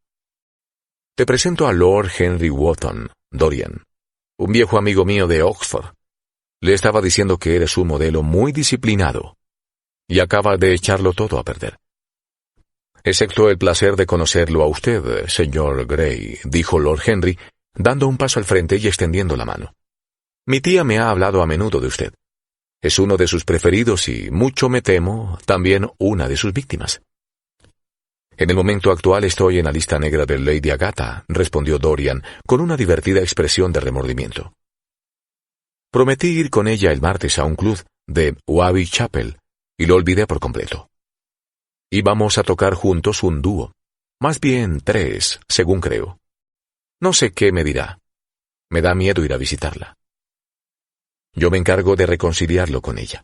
Te presento a Lord Henry Wotton, Dorian, un viejo amigo mío de Oxford. Le estaba diciendo que eres un modelo muy disciplinado, y acaba de echarlo todo a perder». «Excepto el placer de conocerlo a usted, señor Gray», dijo Lord Henry, dando un paso al frente y extendiendo la mano. «Mi tía me ha hablado a menudo de usted. Es uno de sus preferidos y, mucho me temo, también una de sus víctimas». «En el momento actual estoy en la lista negra de Lady Agatha», respondió Dorian, con una divertida expresión de remordimiento. «Prometí ir con ella el martes a un club de Whitechapel, y lo olvidé por completo. Íbamos a tocar juntos un dúo, más bien 3, según creo. No sé qué me dirá. Me da miedo ir a visitarla. Yo me encargo de reconciliarlo con ella.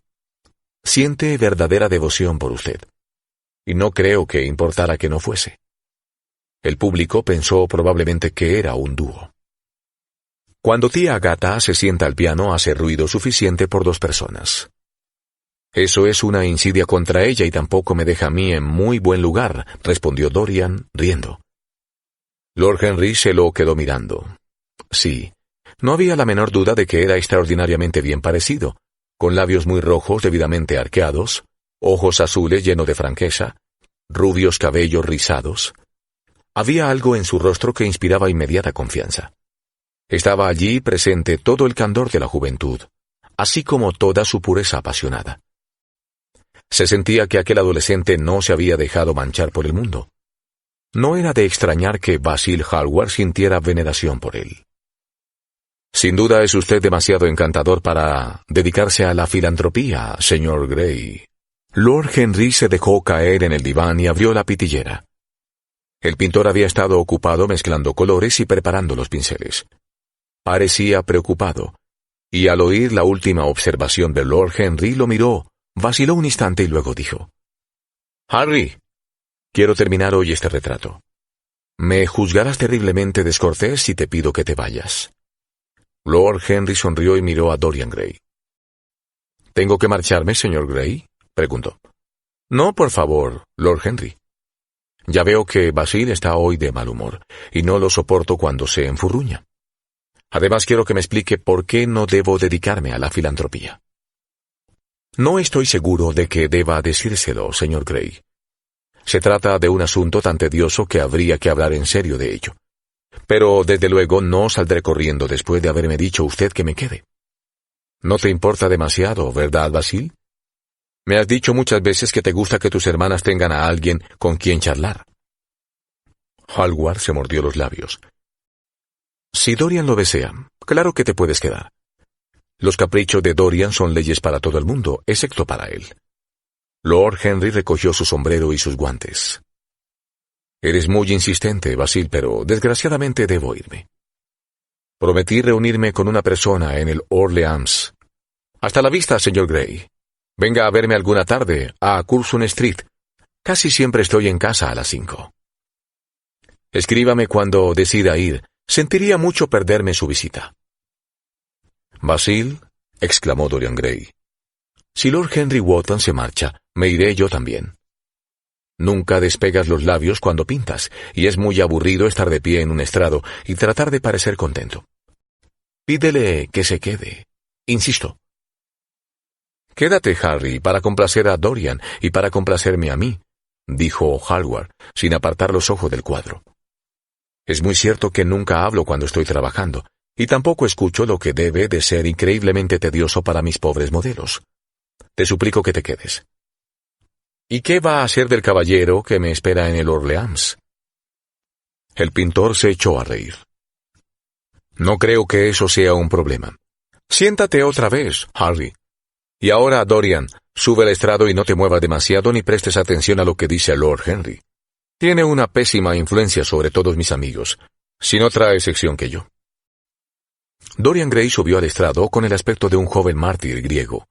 Siente verdadera devoción por usted, y no creo que importara que no fuese». El público pensó probablemente que era un dúo. Cuando tía Agatha se sienta al piano hace ruido suficiente por 2 personas. «Eso es una insidia contra ella y tampoco me deja a mí en muy buen lugar», respondió Dorian, riendo. Lord Henry se lo quedó mirando. Sí, no había la menor duda de que era extraordinariamente bien parecido, con labios muy rojos debidamente arqueados, ojos azules llenos de franqueza, rubios cabellos rizados. Había algo en su rostro que inspiraba inmediata confianza. Estaba allí presente todo el candor de la juventud, así como toda su pureza apasionada. Se sentía que aquel adolescente no se había dejado manchar por el mundo. No era de extrañar que Basil Hallward sintiera veneración por él. «Sin duda es usted demasiado encantador para dedicarse a la filantropía, señor Gray». Lord Henry se dejó caer en el diván y abrió la pitillera. El pintor había estado ocupado mezclando colores y preparando los pinceles. Parecía preocupado, y al oír la última observación de Lord Henry lo miró, vaciló un instante y luego dijo: «Harry, quiero terminar hoy este retrato. Me juzgarás terriblemente descortés si te pido que te vayas». Lord Henry sonrió y miró a Dorian Gray. «¿Tengo que marcharme, señor Gray?», preguntó. «No, por favor, Lord Henry. Ya veo que Basil está hoy de mal humor, y no lo soporto cuando se enfurruña. Además quiero que me explique por qué no debo dedicarme a la filantropía». «No estoy seguro de que deba decírselo, señor Gray. Se trata de un asunto tan tedioso que habría que hablar en serio de ello. Pero desde luego no saldré corriendo después de haberme dicho usted que me quede. No te importa demasiado, ¿verdad, Basil? Me has dicho muchas veces que te gusta que tus hermanas tengan a alguien con quien charlar». Hallward se mordió los labios. «Si Dorian lo desea, claro que te puedes quedar. Los caprichos de Dorian son leyes para todo el mundo, excepto para él». Lord Henry recogió su sombrero y sus guantes. «Eres muy insistente, Basil, pero desgraciadamente debo irme. Prometí reunirme con una persona en el Orleans. Hasta la vista, señor Gray. Venga a verme alguna tarde a Curzon Street. Casi siempre estoy en casa a las 5. Escríbame cuando decida ir. Sentiría mucho perderme su visita». «Basil», exclamó Dorian Gray, «si Lord Henry Wotton se marcha, me iré yo también. Nunca despegas los labios cuando pintas, y es muy aburrido estar de pie en un estrado y tratar de parecer contento. Pídele que se quede. Insisto». «Quédate, Harry, para complacer a Dorian y para complacerme a mí», dijo Hallward, sin apartar los ojos del cuadro. «Es muy cierto que nunca hablo cuando estoy trabajando, y tampoco escucho lo que debe de ser increíblemente tedioso para mis pobres modelos. Te suplico que te quedes». «¿Y qué va a hacer del caballero que me espera en el Orleans?». El pintor se echó a reír. No creo que eso sea un problema. Siéntate otra vez, Harry. Y ahora, Dorian, sube al estrado y no te muevas demasiado ni prestes atención a lo que dice Lord Henry. Tiene una pésima influencia sobre todos mis amigos, sin otra excepción que yo. Dorian Gray subió al estrado con el aspecto de un joven mártir griego,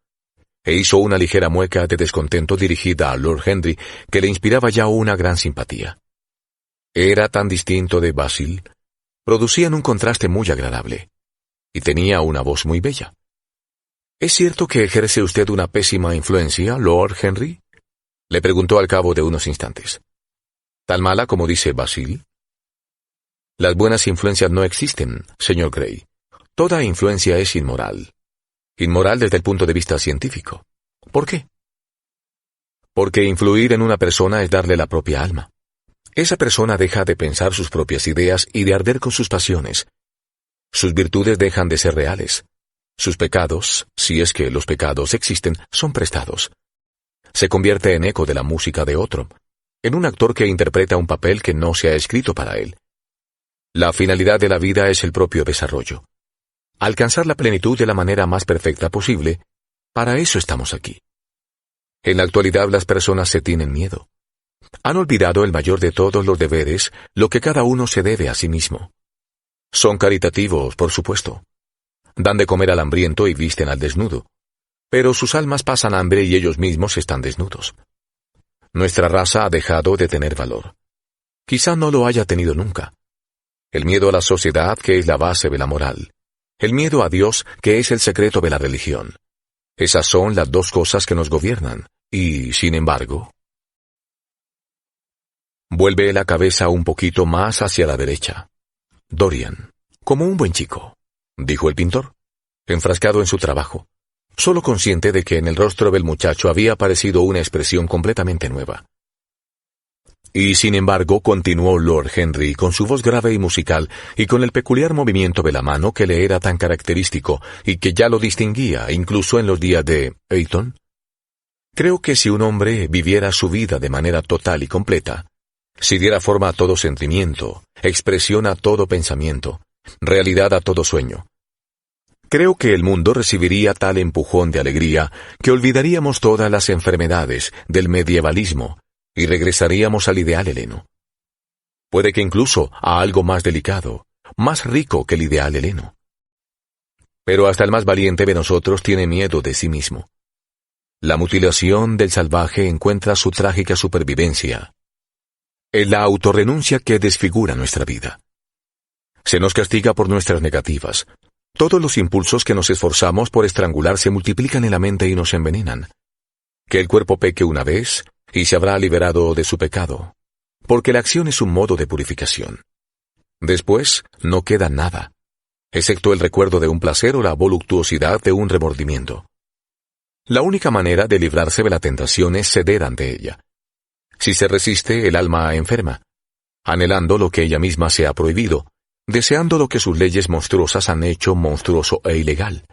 e hizo una ligera mueca de descontento dirigida a Lord Henry que le inspiraba ya una gran simpatía. Era tan distinto de Basil, producían un contraste muy agradable, y tenía una voz muy bella. ¿Es cierto que ejerce usted una pésima influencia, Lord Henry?, le preguntó al cabo de unos instantes. ¿Tan mala como dice Basil? Las buenas influencias no existen, señor Gray. Toda influencia es inmoral. Inmoral desde el punto de vista científico. ¿Por qué? Porque influir en una persona es darle la propia alma. Esa persona deja de pensar sus propias ideas y de arder con sus pasiones. Sus virtudes dejan de ser reales. Sus pecados, si es que los pecados existen, son prestados. Se convierte en eco de la música de otro, en un actor que interpreta un papel que no se ha escrito para él. La finalidad de la vida es el propio desarrollo. Alcanzar la plenitud de la manera más perfecta posible, para eso estamos aquí. En la actualidad las personas se tienen miedo. Han olvidado el mayor de todos los deberes, lo que cada uno se debe a sí mismo. Son caritativos, por supuesto. Dan de comer al hambriento y visten al desnudo. Pero sus almas pasan hambre y ellos mismos están desnudos. Nuestra raza ha dejado de tener valor. Quizá no lo haya tenido nunca. El miedo a la sociedad, que es la base de la moral. El miedo a Dios, que es el secreto de la religión. Esas son las dos cosas que nos gobiernan, y, sin embargo... Vuelve la cabeza un poquito más hacia la derecha. Dorian, como un buen chico, dijo el pintor, enfrascado en su trabajo, solo consciente de que en el rostro del muchacho había aparecido una expresión completamente nueva. Y sin embargo, continuó Lord Henry con su voz grave y musical y con el peculiar movimiento de la mano que le era tan característico y que ya lo distinguía incluso en los días de Eton. Creo que si un hombre viviera su vida de manera total y completa, si diera forma a todo sentimiento, expresión a todo pensamiento, realidad a todo sueño, creo que el mundo recibiría tal empujón de alegría que olvidaríamos todas las enfermedades del medievalismo y regresaríamos al ideal heleno. Puede que incluso a algo más delicado, más rico que el ideal heleno. Pero hasta el más valiente de nosotros tiene miedo de sí mismo. La mutilación del salvaje encuentra su trágica supervivencia en la autorrenuncia que desfigura nuestra vida. Se nos castiga por nuestras negativas. Todos los impulsos que nos esforzamos por estrangular se multiplican en la mente y nos envenenan. Que el cuerpo peque una vez y se habrá liberado de su pecado, porque la acción es un modo de purificación. Después no queda nada, excepto el recuerdo de un placer o la voluptuosidad de un remordimiento. La única manera de librarse de la tentación es ceder ante ella. Si se resiste, el alma enferma, anhelando lo que ella misma se ha prohibido, deseando lo que sus leyes monstruosas han hecho monstruoso e ilegal.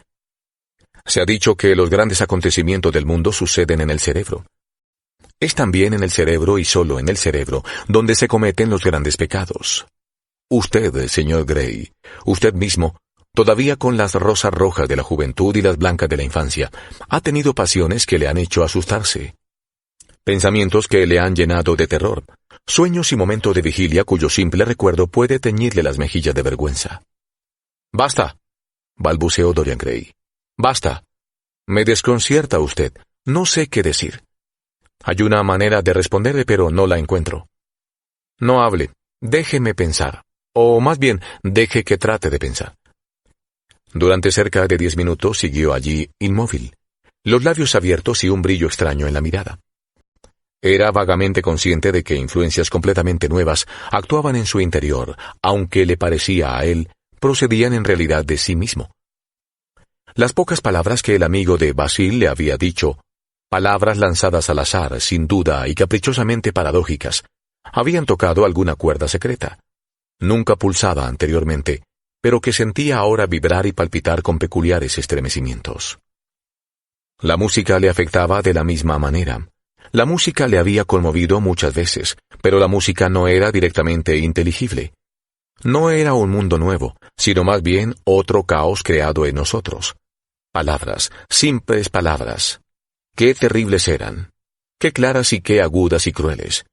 Se ha dicho que los grandes acontecimientos del mundo suceden en el cerebro. Es también en el cerebro y solo en el cerebro donde se cometen los grandes pecados. Usted, señor Gray, usted mismo, todavía con las rosas rojas de la juventud y las blancas de la infancia, ha tenido pasiones que le han hecho asustarse. Pensamientos que le han llenado de terror, sueños y momentos de vigilia cuyo simple recuerdo puede teñirle las mejillas de vergüenza. «Basta», balbuceó Dorian Gray. «Basta. Me desconcierta usted. No sé qué decir. Hay una manera de responderle, pero no la encuentro. No hable. Déjeme pensar. O más bien, deje que trate de pensar». Durante cerca de 10 minutos siguió allí, inmóvil, los labios abiertos y un brillo extraño en la mirada. Era vagamente consciente de que influencias completamente nuevas actuaban en su interior, aunque le parecía a él, procedían en realidad de sí mismo. Las pocas palabras que el amigo de Basil le había dicho, palabras lanzadas al azar, sin duda y caprichosamente paradójicas, habían tocado alguna cuerda secreta, nunca pulsada anteriormente, pero que sentía ahora vibrar y palpitar con peculiares estremecimientos. La música le afectaba de la misma manera. La música le había conmovido muchas veces, pero la música no era directamente inteligible. No era un mundo nuevo, sino más bien otro caos creado en nosotros. Palabras, simples palabras. Qué terribles eran. Qué claras y qué agudas y crueles.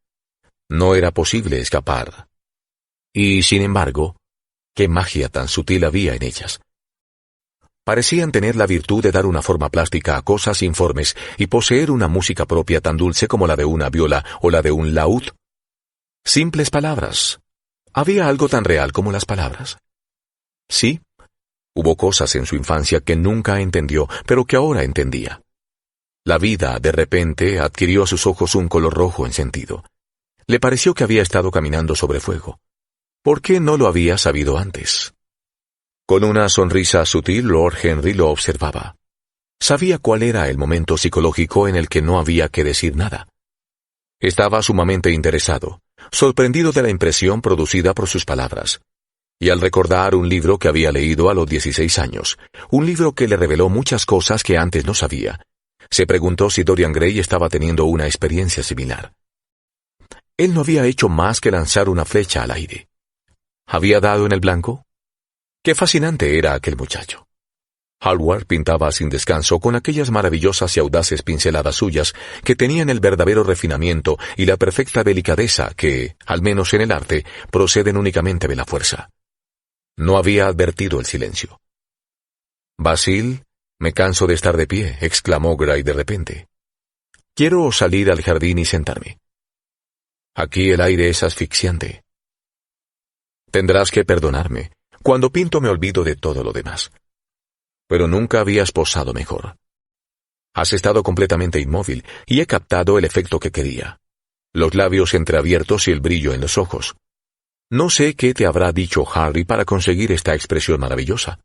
No era posible escapar. Y, sin embargo, qué magia tan sutil había en ellas. Parecían tener la virtud de dar una forma plástica a cosas informes y poseer una música propia tan dulce como la de una viola o la de un laúd. Simples palabras. ¿Había algo tan real como las palabras? Sí. Hubo cosas en su infancia que nunca entendió, pero que ahora entendía. La vida, de repente, adquirió a sus ojos un color rojo encendido. Le pareció que había estado caminando sobre fuego. ¿Por qué no lo había sabido antes? Con una sonrisa sutil, Lord Henry lo observaba. Sabía cuál era el momento psicológico en el que no había que decir nada. Estaba sumamente interesado, sorprendido de la impresión producida por sus palabras. Y al recordar un libro que había leído a los 16 años, un libro que le reveló muchas cosas que antes no sabía, se preguntó si Dorian Gray estaba teniendo una experiencia similar. Él no había hecho más que lanzar una flecha al aire. ¿Había dado en el blanco? Qué fascinante era aquel muchacho. Hallward pintaba sin descanso con aquellas maravillosas y audaces pinceladas suyas que tenían el verdadero refinamiento y la perfecta delicadeza que, al menos en el arte, proceden únicamente de la fuerza. No había advertido el silencio. «Basil, me canso de estar de pie», exclamó Gray de repente. «Quiero salir al jardín y sentarme. Aquí el aire es asfixiante. Tendrás que perdonarme. Cuando pinto me olvido de todo lo demás. Pero nunca habías posado mejor. Has estado completamente inmóvil y he captado el efecto que quería. Los labios entreabiertos y el brillo en los ojos. No sé qué te habrá dicho Harry para conseguir esta expresión maravillosa.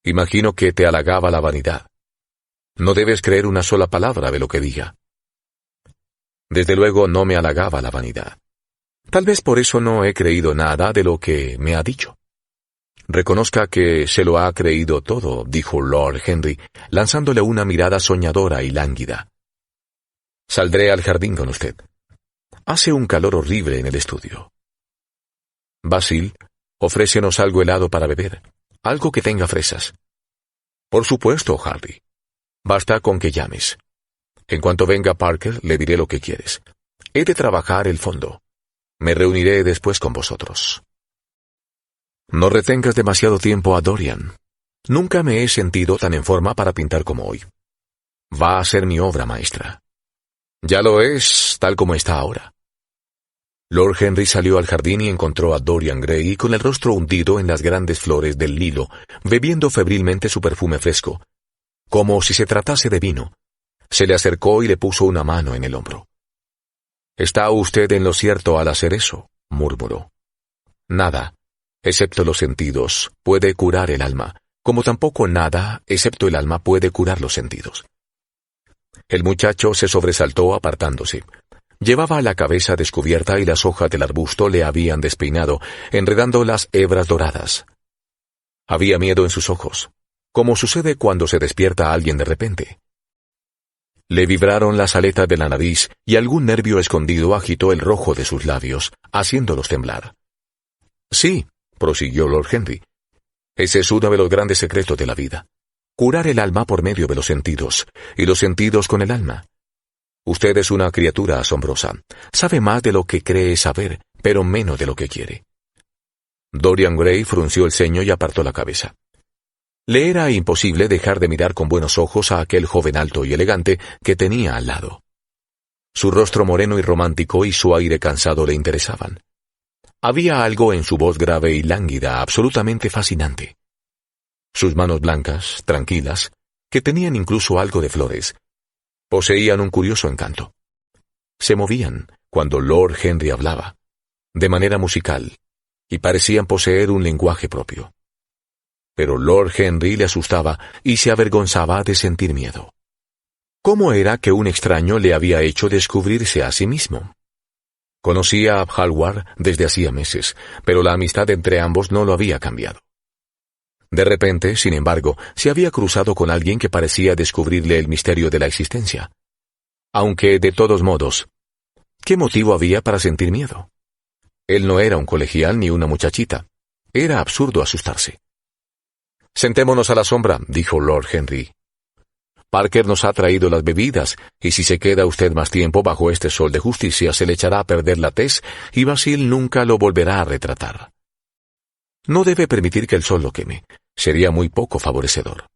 Imagino que te halagaba la vanidad. No debes creer una sola palabra de lo que diga. Desde luego no me halagaba la vanidad. Tal vez por eso no he creído nada de lo que me ha dicho. Reconozca que se lo ha creído todo, dijo Lord Henry, lanzándole una mirada soñadora y lánguida. Saldré al jardín con usted. Hace un calor horrible en el estudio. Basil, ofrécenos algo helado para beber, algo que tenga fresas. Por supuesto, Harry. Basta con que llames. En cuanto venga Parker, le diré lo que quieres. He de trabajar el fondo. Me reuniré después con vosotros. No retengas demasiado tiempo a Dorian. Nunca me he sentido tan en forma para pintar como hoy. Va a ser mi obra maestra. Ya lo es, tal como está ahora. Lord Henry salió al jardín y encontró a Dorian Gray con el rostro hundido en las grandes flores del lilo, bebiendo febrilmente su perfume fresco, como si se tratase de vino. Se le acercó y le puso una mano en el hombro. «Está usted en lo cierto al hacer eso», murmuró. «Nada, excepto los sentidos, puede curar el alma, como tampoco nada, excepto el alma, puede curar los sentidos». El muchacho se sobresaltó apartándose. Llevaba la cabeza descubierta y las hojas del arbusto le habían despeinado, enredando las hebras doradas. Había miedo en sus ojos, como sucede cuando se despierta a alguien de repente. Le vibraron las aletas de la nariz y algún nervio escondido agitó el rojo de sus labios, haciéndolos temblar. «Sí», prosiguió Lord Henry, «ese es uno de los grandes secretos de la vida. Curar el alma por medio de los sentidos, y los sentidos con el alma. Usted es una criatura asombrosa. Sabe más de lo que cree saber, pero menos de lo que quiere». Dorian Gray frunció el ceño y apartó la cabeza. Le era imposible dejar de mirar con buenos ojos a aquel joven alto y elegante que tenía al lado. Su rostro moreno y romántico y su aire cansado le interesaban. Había algo en su voz grave y lánguida absolutamente fascinante. Sus manos blancas, tranquilas, que tenían incluso algo de flores, poseían un curioso encanto. Se movían, cuando Lord Henry hablaba, de manera musical, y parecían poseer un lenguaje propio. Pero Lord Henry le asustaba y se avergonzaba de sentir miedo. ¿Cómo era que un extraño le había hecho descubrirse a sí mismo? Conocía a Hallward desde hacía meses, pero la amistad entre ambos no lo había cambiado. De repente, sin embargo, se había cruzado con alguien que parecía descubrirle el misterio de la existencia. Aunque, de todos modos, ¿qué motivo había para sentir miedo? Él no era un colegial ni una muchachita. Era absurdo asustarse. «Sentémonos a la sombra», dijo Lord Henry. «Parker nos ha traído las bebidas, y si se queda usted más tiempo bajo este sol de justicia se le echará a perder la tez, y Basil nunca lo volverá a retratar. No debe permitir que el sol lo queme. Sería muy poco favorecedor».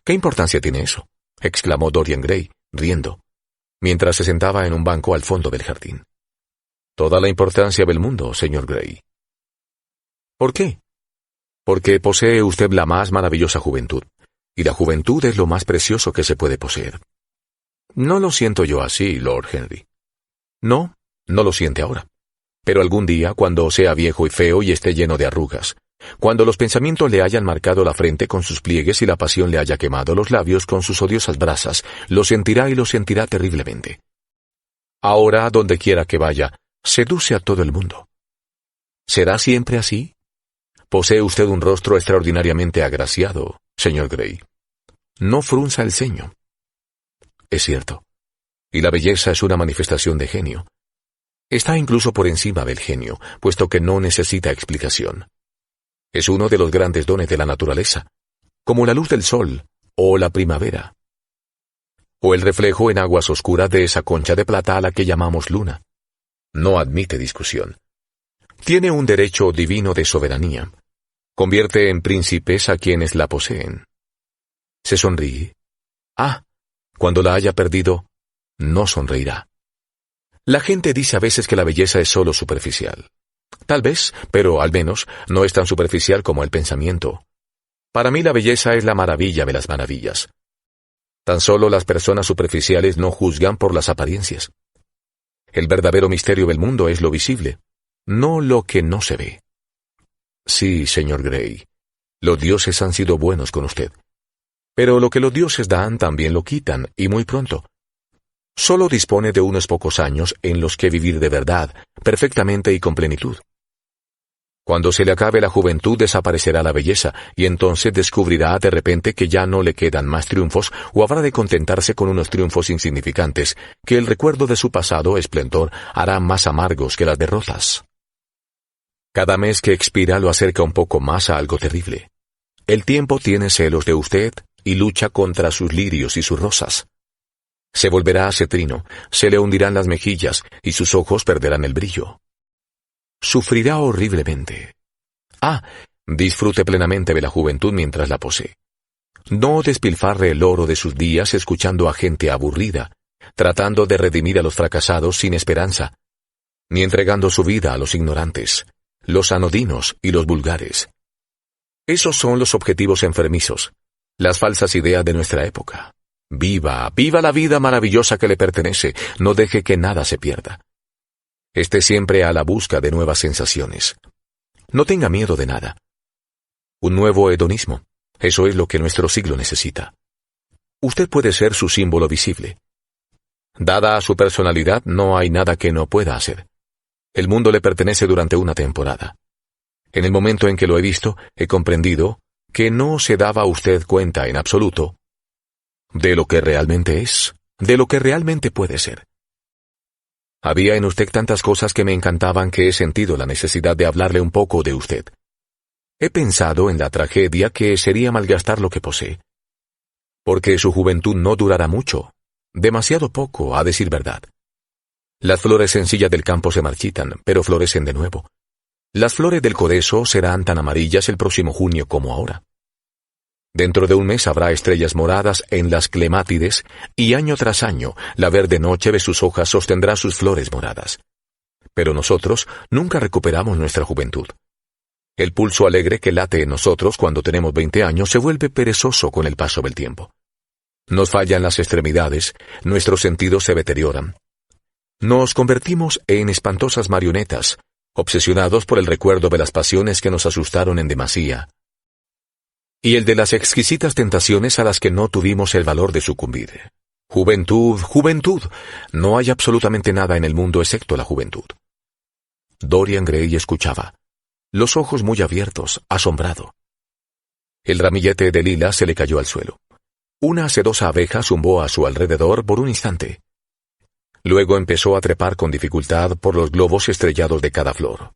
«¿Qué importancia tiene eso?», exclamó Dorian Gray, riendo, mientras se sentaba en un banco al fondo del jardín. «Toda la importancia del mundo, señor Gray». «¿Por qué?». «Porque posee usted la más maravillosa juventud, y la juventud es lo más precioso que se puede poseer». «No lo siento yo así, Lord Henry». «No, no lo siente ahora. Pero algún día, cuando sea viejo y feo y esté lleno de arrugas, cuando los pensamientos le hayan marcado la frente con sus pliegues y la pasión le haya quemado los labios con sus odiosas brasas, lo sentirá y lo sentirá terriblemente. Ahora, donde quiera que vaya, seduce a todo el mundo. ¿Será siempre así? Posee usted un rostro extraordinariamente agraciado, señor Gray. No frunza el ceño». «Es cierto. Y la belleza es una manifestación de genio. Está incluso por encima del genio, puesto que no necesita explicación. Es uno de los grandes dones de la naturaleza, como la luz del sol, o la primavera, o el reflejo en aguas oscuras de esa concha de plata a la que llamamos luna. No admite discusión. Tiene un derecho divino de soberanía. Convierte en príncipes a quienes la poseen. Se sonríe. Cuando la haya perdido, no sonreirá. La gente dice a veces que la belleza es solo superficial. Tal vez, pero al menos, no es tan superficial como el pensamiento. Para mí la belleza es la maravilla de las maravillas. Tan solo las personas superficiales no juzgan por las apariencias. El verdadero misterio del mundo es lo visible, no lo que no se ve. Sí, señor Gray, los dioses han sido buenos con usted. Pero lo que los dioses dan también lo quitan, y muy pronto. Solo dispone de unos pocos años en los que vivir de verdad, perfectamente y con plenitud. Cuando se le acabe la juventud desaparecerá la belleza, y entonces descubrirá de repente que ya no le quedan más triunfos, o habrá de contentarse con unos triunfos insignificantes, que el recuerdo de su pasado esplendor hará más amargos que las derrotas. Cada mes que expira lo acerca un poco más a algo terrible. El tiempo tiene celos de usted y lucha contra sus lirios y sus rosas. Se volverá cetrino, se le hundirán las mejillas y sus ojos perderán el brillo. Sufrirá horriblemente. Disfrute plenamente de la juventud mientras la posee. No despilfarre el oro de sus días escuchando a gente aburrida, tratando de redimir a los fracasados sin esperanza, ni entregando su vida a los ignorantes, los anodinos y los vulgares. Esos son los objetivos enfermizos, las falsas ideas de nuestra época. Viva, viva la vida maravillosa que le pertenece, no deje que nada se pierda. Esté siempre a la busca de nuevas sensaciones. No tenga miedo de nada. Un nuevo hedonismo, eso es lo que nuestro siglo necesita. Usted puede ser su símbolo visible. Dada a su personalidad, no hay nada que no pueda hacer. El mundo le pertenece durante una temporada. En el momento en que lo he visto, he comprendido que no se daba usted cuenta en absoluto de lo que realmente es, de lo que realmente puede ser. Había en usted tantas cosas que me encantaban que he sentido la necesidad de hablarle un poco de usted. He pensado en la tragedia que sería malgastar lo que posee. Porque su juventud no durará mucho, demasiado poco, a decir verdad. Las flores sencillas del campo se marchitan, pero florecen de nuevo. Las flores del codeso serán tan amarillas el próximo junio como ahora. Dentro de un mes habrá estrellas moradas en las clemátides, y año tras año la verde noche de sus hojas sostendrá sus flores moradas. Pero nosotros nunca recuperamos nuestra juventud. El pulso alegre que late en nosotros cuando tenemos 20 años se vuelve perezoso con el paso del tiempo. Nos fallan las extremidades, nuestros sentidos se deterioran. Nos convertimos en espantosas marionetas, obsesionados por el recuerdo de las pasiones que nos asustaron en demasía, y el de las exquisitas tentaciones a las que no tuvimos el valor de sucumbir. Juventud, juventud. No hay absolutamente nada en el mundo excepto la juventud. Dorian Gray escuchaba, los ojos muy abiertos, asombrado. El ramillete de lila se le cayó al suelo. Una sedosa abeja zumbó a su alrededor por un instante. Luego empezó a trepar con dificultad por los globos estrellados de cada flor.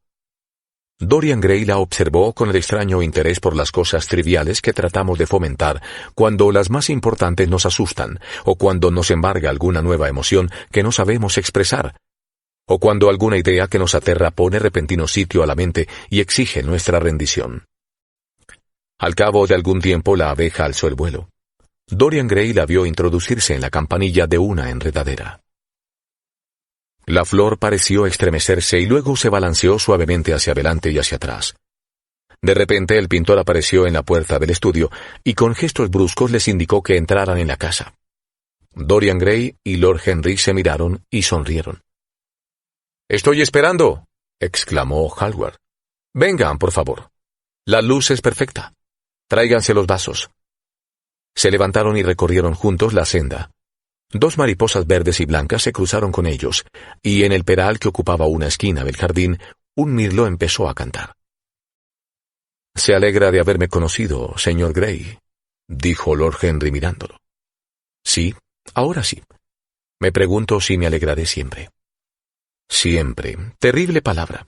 Dorian Gray la observó con el extraño interés por las cosas triviales que tratamos de fomentar cuando las más importantes nos asustan, o cuando nos embarga alguna nueva emoción que no sabemos expresar, o cuando alguna idea que nos aterra pone repentino sitio a la mente y exige nuestra rendición. Al cabo de algún tiempo la abeja alzó el vuelo. Dorian Gray la vio introducirse en la campanilla de una enredadera. La flor pareció estremecerse y luego se balanceó suavemente hacia adelante y hacia atrás. De repente el pintor apareció en la puerta del estudio y con gestos bruscos les indicó que entraran en la casa. Dorian Gray y Lord Henry se miraron y sonrieron. «Estoy esperando», exclamó Hallward. «Vengan, por favor. La luz es perfecta. Tráiganse los vasos». Se levantaron y recorrieron juntos la senda. 2 mariposas verdes y blancas se cruzaron con ellos, y en el peral que ocupaba una esquina del jardín, un mirlo empezó a cantar. «Se alegra de haberme conocido, señor Gray», dijo Lord Henry mirándolo. «Sí, ahora sí. Me pregunto si me alegraré siempre». «Siempre. Terrible palabra.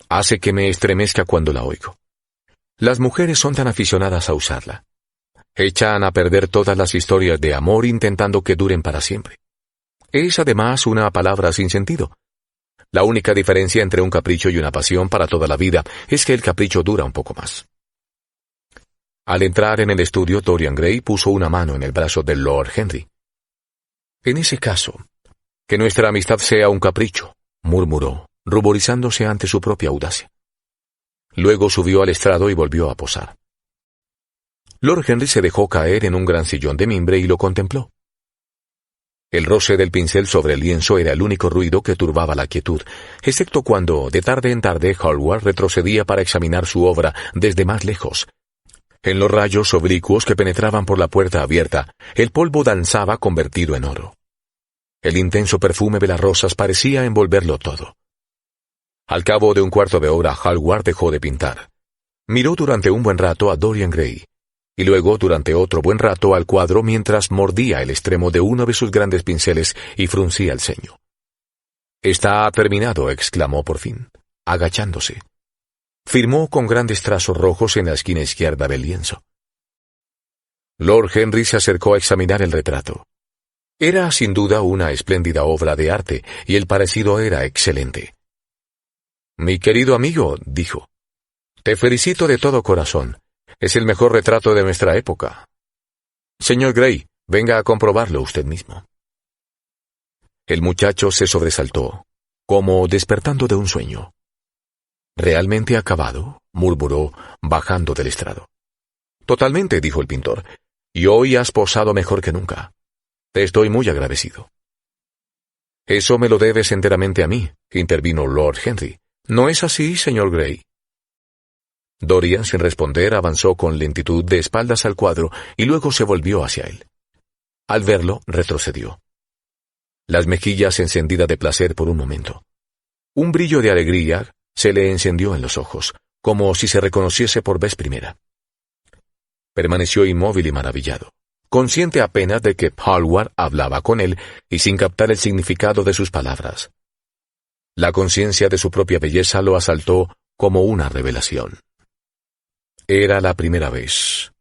Hace que me estremezca cuando la oigo. Las mujeres son tan aficionadas a usarla. Echan a perder todas las historias de amor intentando que duren para siempre. Es además una palabra sin sentido. La única diferencia entre un capricho y una pasión para toda la vida es que el capricho dura un poco más». Al entrar en el estudio, Dorian Gray puso una mano en el brazo de Lord Henry. «En ese caso, que nuestra amistad sea un capricho», murmuró, ruborizándose ante su propia audacia. Luego subió al estrado y volvió a posar. Lord Henry se dejó caer en un gran sillón de mimbre y lo contempló. El roce del pincel sobre el lienzo era el único ruido que turbaba la quietud, excepto cuando, de tarde en tarde, Hallward retrocedía para examinar su obra desde más lejos. En los rayos oblicuos que penetraban por la puerta abierta, el polvo danzaba convertido en oro. El intenso perfume de las rosas parecía envolverlo todo. Al cabo de un cuarto de hora, Hallward dejó de pintar. Miró durante un buen rato a Dorian Gray, y luego durante otro buen rato al cuadro mientras mordía el extremo de uno de sus grandes pinceles y fruncía el ceño. «Está terminado», exclamó por fin, agachándose. Firmó con grandes trazos rojos en la esquina izquierda del lienzo. Lord Henry se acercó a examinar el retrato. Era sin duda una espléndida obra de arte, y el parecido era excelente. «Mi querido amigo», dijo, «te felicito de todo corazón. Es el mejor retrato de nuestra época. Señor Gray, venga a comprobarlo usted mismo». El muchacho se sobresaltó, como despertando de un sueño. «¿Realmente acabado?», murmuró, bajando del estrado. «Totalmente», dijo el pintor, «y hoy has posado mejor que nunca. Te estoy muy agradecido». «Eso me lo debes enteramente a mí», intervino Lord Henry. «¿No es así, señor Gray?» Dorian, sin responder, avanzó con lentitud de espaldas al cuadro y luego se volvió hacia él. Al verlo, retrocedió. Las mejillas encendidas de placer por un momento. Un brillo de alegría se le encendió en los ojos, como si se reconociese por vez primera. Permaneció inmóvil y maravillado, consciente apenas de que Hallward hablaba con él y sin captar el significado de sus palabras. La conciencia de su propia belleza lo asaltó como una revelación. Era la primera vez.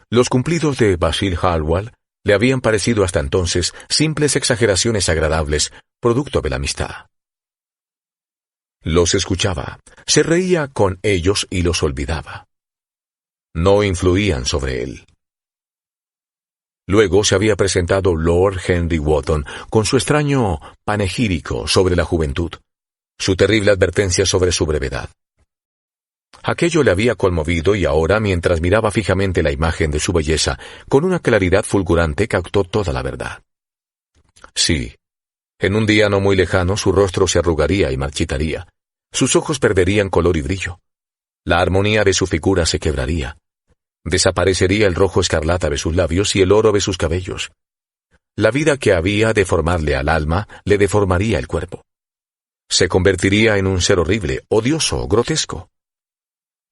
Los cumplidos de Basil Hallward le habían parecido hasta entonces simples exageraciones agradables, producto de la amistad. Los escuchaba, se reía con ellos y los olvidaba. No influían sobre él. Luego se había presentado Lord Henry Wotton con su extraño panegírico sobre la juventud, su terrible advertencia sobre su brevedad. Aquello le había conmovido y ahora, mientras miraba fijamente la imagen de su belleza, con una claridad fulgurante captó toda la verdad. Sí, en un día no muy lejano su rostro se arrugaría y marchitaría, sus ojos perderían color y brillo, la armonía de su figura se quebraría, desaparecería el rojo escarlata de sus labios y el oro de sus cabellos. La vida que había de formarle al alma le deformaría el cuerpo. Se convertiría en un ser horrible, odioso, grotesco.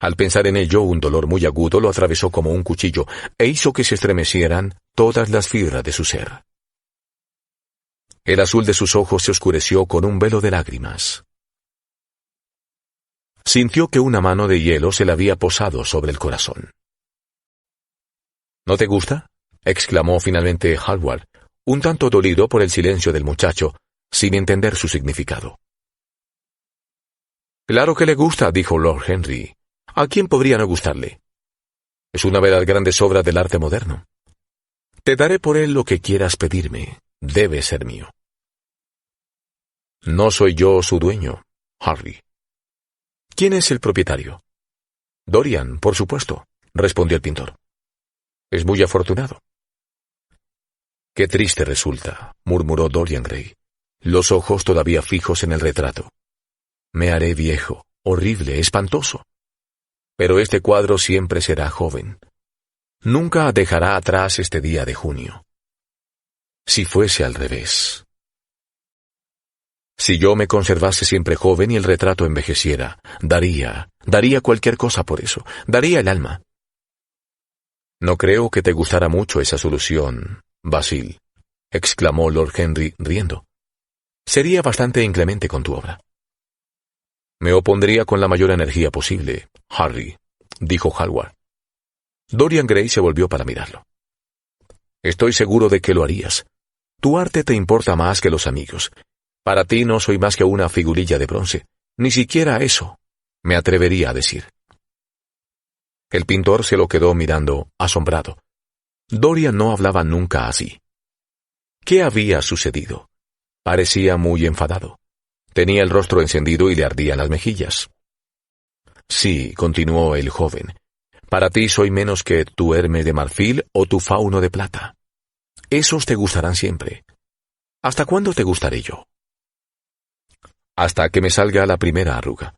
Al pensar en ello, un dolor muy agudo lo atravesó como un cuchillo e hizo que se estremecieran todas las fibras de su ser. El azul de sus ojos se oscureció con un velo de lágrimas. Sintió que una mano de hielo se le había posado sobre el corazón. ¿No te gusta?, exclamó finalmente Hallward, un tanto dolido por el silencio del muchacho, sin entender su significado. Claro que le gusta, dijo Lord Henry. ¿A quién podría no gustarle? Es una de las grandes obras del arte moderno. Te daré por él lo que quieras pedirme. Debe ser mío. No soy yo su dueño, Harry. ¿Quién es el propietario? Dorian, por supuesto, respondió el pintor. Es muy afortunado. Qué triste resulta, murmuró Dorian Gray, los ojos todavía fijos en el retrato. Me haré viejo, horrible, espantoso. Pero este cuadro siempre será joven. Nunca dejará atrás este día de junio. Si fuese al revés. Si yo me conservase siempre joven y el retrato envejeciera, daría cualquier cosa por eso, daría el alma. No creo que te gustara mucho esa solución, Basil, exclamó Lord Henry riendo. Sería bastante inclemente con tu obra. Me opondría con la mayor energía posible, Harry, dijo Hallward. Dorian Gray se volvió para mirarlo. Estoy seguro de que lo harías. Tu arte te importa más que los amigos. Para ti no soy más que una figurilla de bronce. Ni siquiera eso, me atrevería a decir. El pintor se lo quedó mirando, asombrado. Dorian no hablaba nunca así. ¿Qué había sucedido? Parecía muy enfadado. Tenía el rostro encendido y le ardían las mejillas. Sí, continuó el joven. Para ti soy menos que tu Hermes de marfil o tu Fauno de plata. Esos te gustarán siempre. ¿Hasta cuándo te gustaré yo? Hasta que me salga la primera arruga.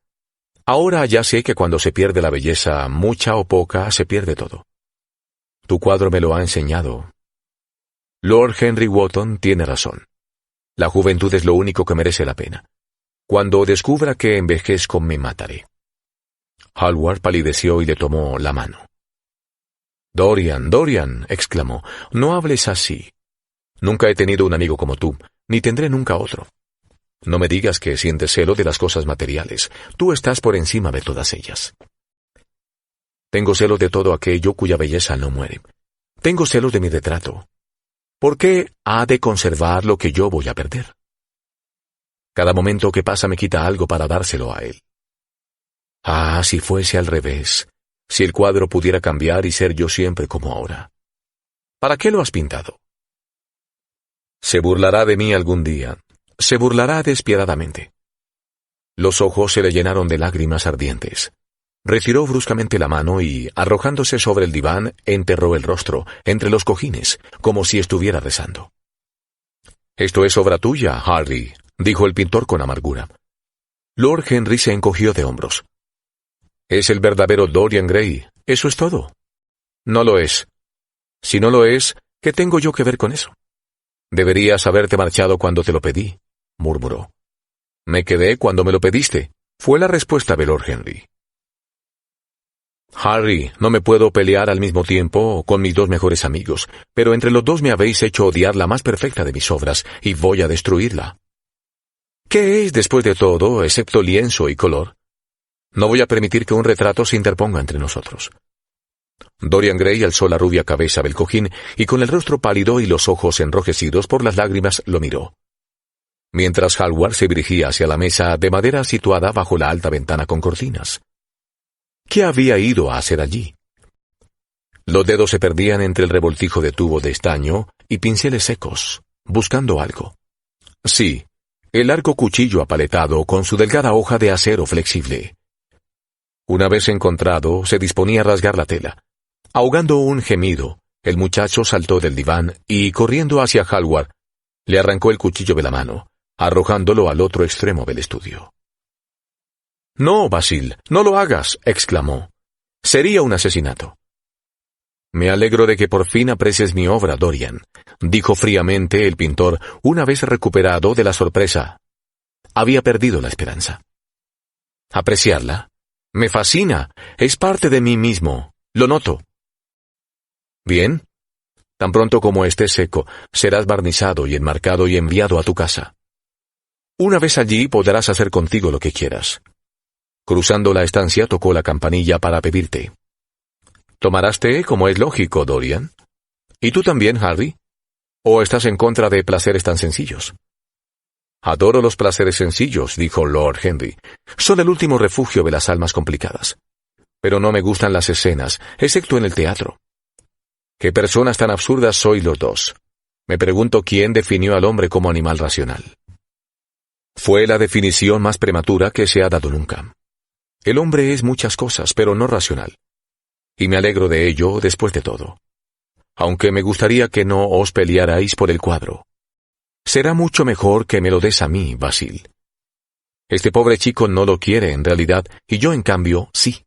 Ahora ya sé que cuando se pierde la belleza, mucha o poca, se pierde todo. Tu cuadro me lo ha enseñado. Lord Henry Wotton tiene razón. La juventud es lo único que merece la pena. Cuando descubra que envejezco, me mataré. Hallward palideció y le tomó la mano. Dorian, exclamó, no hables así. Nunca he tenido un amigo como tú, ni tendré nunca otro. No me digas que sientes celo de las cosas materiales. Tú estás por encima de todas ellas. Tengo celos de todo aquello cuya belleza no muere. Tengo celos de mi retrato. ¿Por qué ha de conservar lo que yo voy a perder? Cada momento que pasa me quita algo para dárselo a él. Ah, si fuese al revés. Si el cuadro pudiera cambiar y ser yo siempre como ahora. ¿Para qué lo has pintado? Se burlará de mí algún día. Se burlará despiadadamente. Los ojos se le llenaron de lágrimas ardientes. Retiró bruscamente la mano y, arrojándose sobre el diván, enterró el rostro entre los cojines, como si estuviera rezando. Esto es obra tuya, Harry, dijo el pintor con amargura. Lord Henry se encogió de hombros. Es el verdadero Dorian Gray, eso es todo. No lo es. Si no lo es, ¿qué tengo yo que ver con eso? Deberías haberte marchado cuando te lo pedí, murmuró. Me quedé cuando me lo pediste, fue la respuesta de Lord Henry. Harry, no me puedo pelear al mismo tiempo con mis dos mejores amigos, pero entre los dos me habéis hecho odiar la más perfecta de mis obras, y voy a destruirla. ¿Qué es, después de todo, excepto lienzo y color? No voy a permitir que un retrato se interponga entre nosotros. Dorian Gray alzó la rubia cabeza del cojín y con el rostro pálido y los ojos enrojecidos por las lágrimas lo miró. Mientras Hallward se dirigía hacia la mesa de madera situada bajo la alta ventana con cortinas. ¿Qué había ido a hacer allí? Los dedos se perdían entre el revoltijo de tubo de estaño y pinceles secos, buscando algo. Sí, el largo cuchillo apaletado con su delgada hoja de acero flexible. Una vez encontrado, se disponía a rasgar la tela. Ahogando un gemido, el muchacho saltó del diván y, corriendo hacia Hallward, le arrancó el cuchillo de la mano, arrojándolo al otro extremo del estudio. «No, Basil, no lo hagas», exclamó. «Sería un asesinato». «Me alegro de que por fin aprecies mi obra, Dorian», dijo fríamente el pintor una vez recuperado de la sorpresa. Había perdido la esperanza. «¿Apreciarla? Me fascina, es parte de mí mismo, lo noto». «Bien. Tan pronto como esté seco, serás barnizado y enmarcado y enviado a tu casa. Una vez allí podrás hacer contigo lo que quieras». Cruzando la estancia tocó la campanilla para pedir té. ¿Tomarás té como es lógico, Dorian? ¿Y tú también, Harry? ¿O estás en contra de placeres tan sencillos? Adoro los placeres sencillos, dijo Lord Henry. Son el último refugio de las almas complicadas. Pero no me gustan las escenas, excepto en el teatro. ¿Qué personas tan absurdas sois los dos? Me pregunto quién definió al hombre como animal racional. Fue la definición más prematura que se ha dado nunca. El hombre es muchas cosas, pero no racional. Y me alegro de ello después de todo. Aunque me gustaría que no os pelearais por el cuadro. Será mucho mejor que me lo des a mí, Basil. Este pobre chico no lo quiere en realidad, y yo en cambio sí.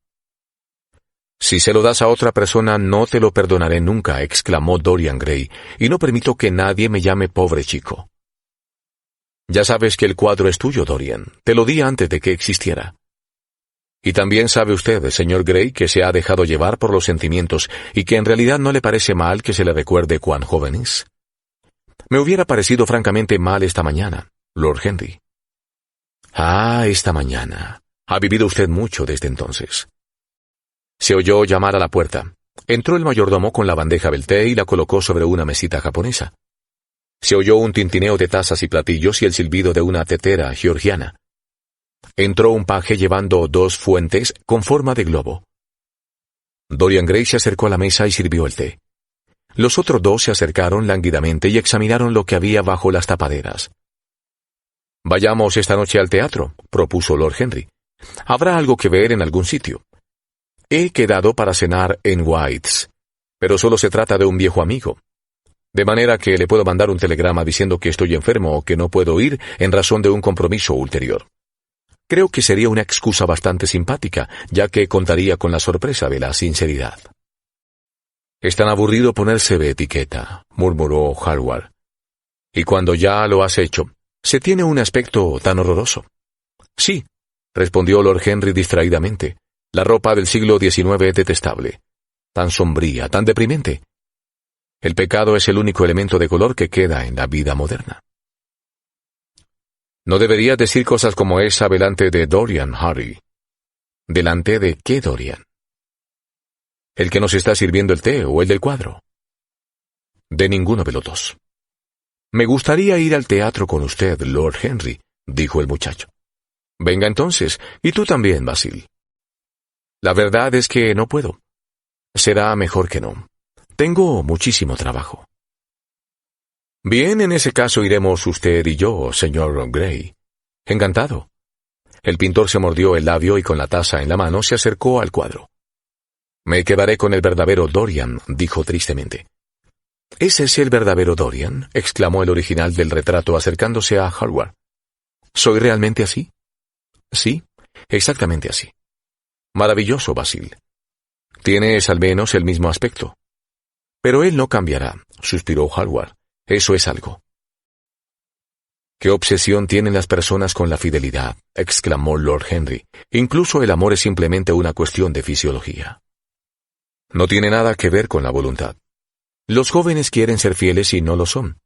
Si se lo das a otra persona no te lo perdonaré nunca, exclamó Dorian Gray, y no permito que nadie me llame pobre chico. Ya sabes que el cuadro es tuyo, Dorian. Te lo di antes de que existiera. Y también sabe usted, señor Gray, que se ha dejado llevar por los sentimientos y que en realidad no le parece mal que se le recuerde cuán joven es. Me hubiera parecido francamente mal esta mañana, Lord Henry. Ah, esta mañana. Ha vivido usted mucho desde entonces. Se oyó llamar a la puerta. Entró el mayordomo con la bandeja del té y la colocó sobre una mesita japonesa. Se oyó un tintineo de tazas y platillos y el silbido de una tetera georgiana. Entró un paje llevando 2 fuentes con forma de globo. Dorian Gray se acercó a la mesa y sirvió el té. Los otros 2 se acercaron lánguidamente y examinaron lo que había bajo las tapaderas. «Vayamos esta noche al teatro», propuso Lord Henry. «Habrá algo que ver en algún sitio. He quedado para cenar en White's, pero solo se trata de un viejo amigo. De manera que le puedo mandar un telegrama diciendo que estoy enfermo o que no puedo ir en razón de un compromiso ulterior. Creo que sería una excusa bastante simpática, ya que contaría con la sorpresa de la sinceridad». «Es tan aburrido ponerse de etiqueta», murmuró Hallward. «Y cuando ya lo has hecho, se tiene un aspecto tan horroroso». «Sí», respondió Lord Henry distraídamente. «La ropa del siglo XIX es detestable. Tan sombría, tan deprimente. El pecado es el único elemento de color que queda en la vida moderna». «No deberías decir cosas como esa delante de Dorian, Harry». «¿Delante de qué Dorian?» «¿El que nos está sirviendo el té o el del cuadro?» «De ninguno de los dos». «Me gustaría ir al teatro con usted, Lord Henry», dijo el muchacho. «Venga entonces, y tú también, Basil». «La verdad es que no puedo. Será mejor que no. Tengo muchísimo trabajo». «Bien, en ese caso iremos usted y yo, señor Gray». «Encantado». El pintor se mordió el labio y con la taza en la mano se acercó al cuadro. «Me quedaré con el verdadero Dorian», dijo tristemente. «¿Ese es el verdadero Dorian?», exclamó el original del retrato acercándose a Hallward. «¿Soy realmente así?» «Sí, exactamente así». «Maravilloso, Basil. Tienes al menos el mismo aspecto». «Pero él no cambiará», suspiró Hallward. «Eso es algo». «¿Qué obsesión tienen las personas con la fidelidad?», exclamó Lord Henry. «Incluso el amor es simplemente una cuestión de fisiología. No tiene nada que ver con la voluntad. Los jóvenes quieren ser fieles y no lo son.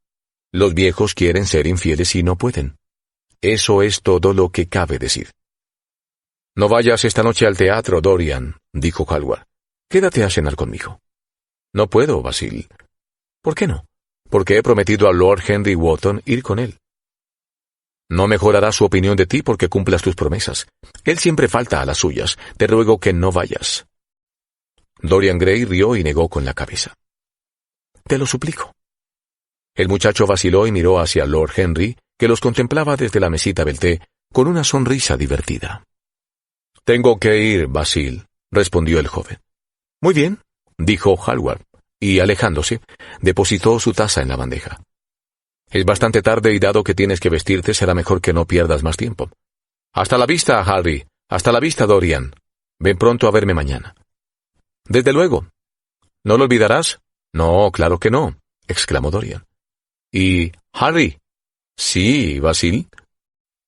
Los viejos quieren ser infieles y no pueden. Eso es todo lo que cabe decir». «No vayas esta noche al teatro, Dorian», dijo Hallward. «Quédate a cenar conmigo». «No puedo, Basil». «¿Por qué no?» «Porque he prometido a Lord Henry Wotton ir con él». «No mejorará su opinión de ti porque cumplas tus promesas. Él siempre falta a las suyas. Te ruego que no vayas». Dorian Gray rió y negó con la cabeza. «Te lo suplico». El muchacho vaciló y miró hacia Lord Henry, que los contemplaba desde la mesita del té, con una sonrisa divertida. «Tengo que ir, Basil», respondió el joven. «Muy bien», dijo Hallward, y alejándose, depositó su taza en la bandeja. «Es bastante tarde y dado que tienes que vestirte, será mejor que no pierdas más tiempo. Hasta la vista, Harry. Hasta la vista, Dorian. Ven pronto a verme mañana». «Desde luego». «¿No lo olvidarás?» «No, claro que no», exclamó Dorian. «¿Y Harry?» «Sí, Basil».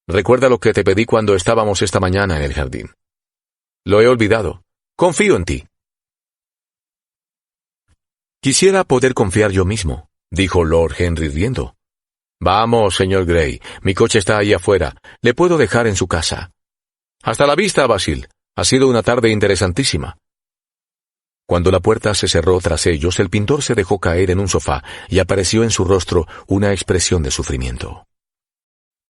«Recuerda lo que te pedí cuando estábamos esta mañana en el jardín». «Lo he olvidado. Confío en ti». «Quisiera poder confiar yo mismo», dijo Lord Henry riendo. «Vamos, señor Gray, mi coche está ahí afuera. Le puedo dejar en su casa». Hasta la vista, Basil. Ha sido una tarde interesantísima. Cuando la puerta se cerró tras ellos, el pintor se dejó caer en un sofá y apareció en su rostro una expresión de sufrimiento.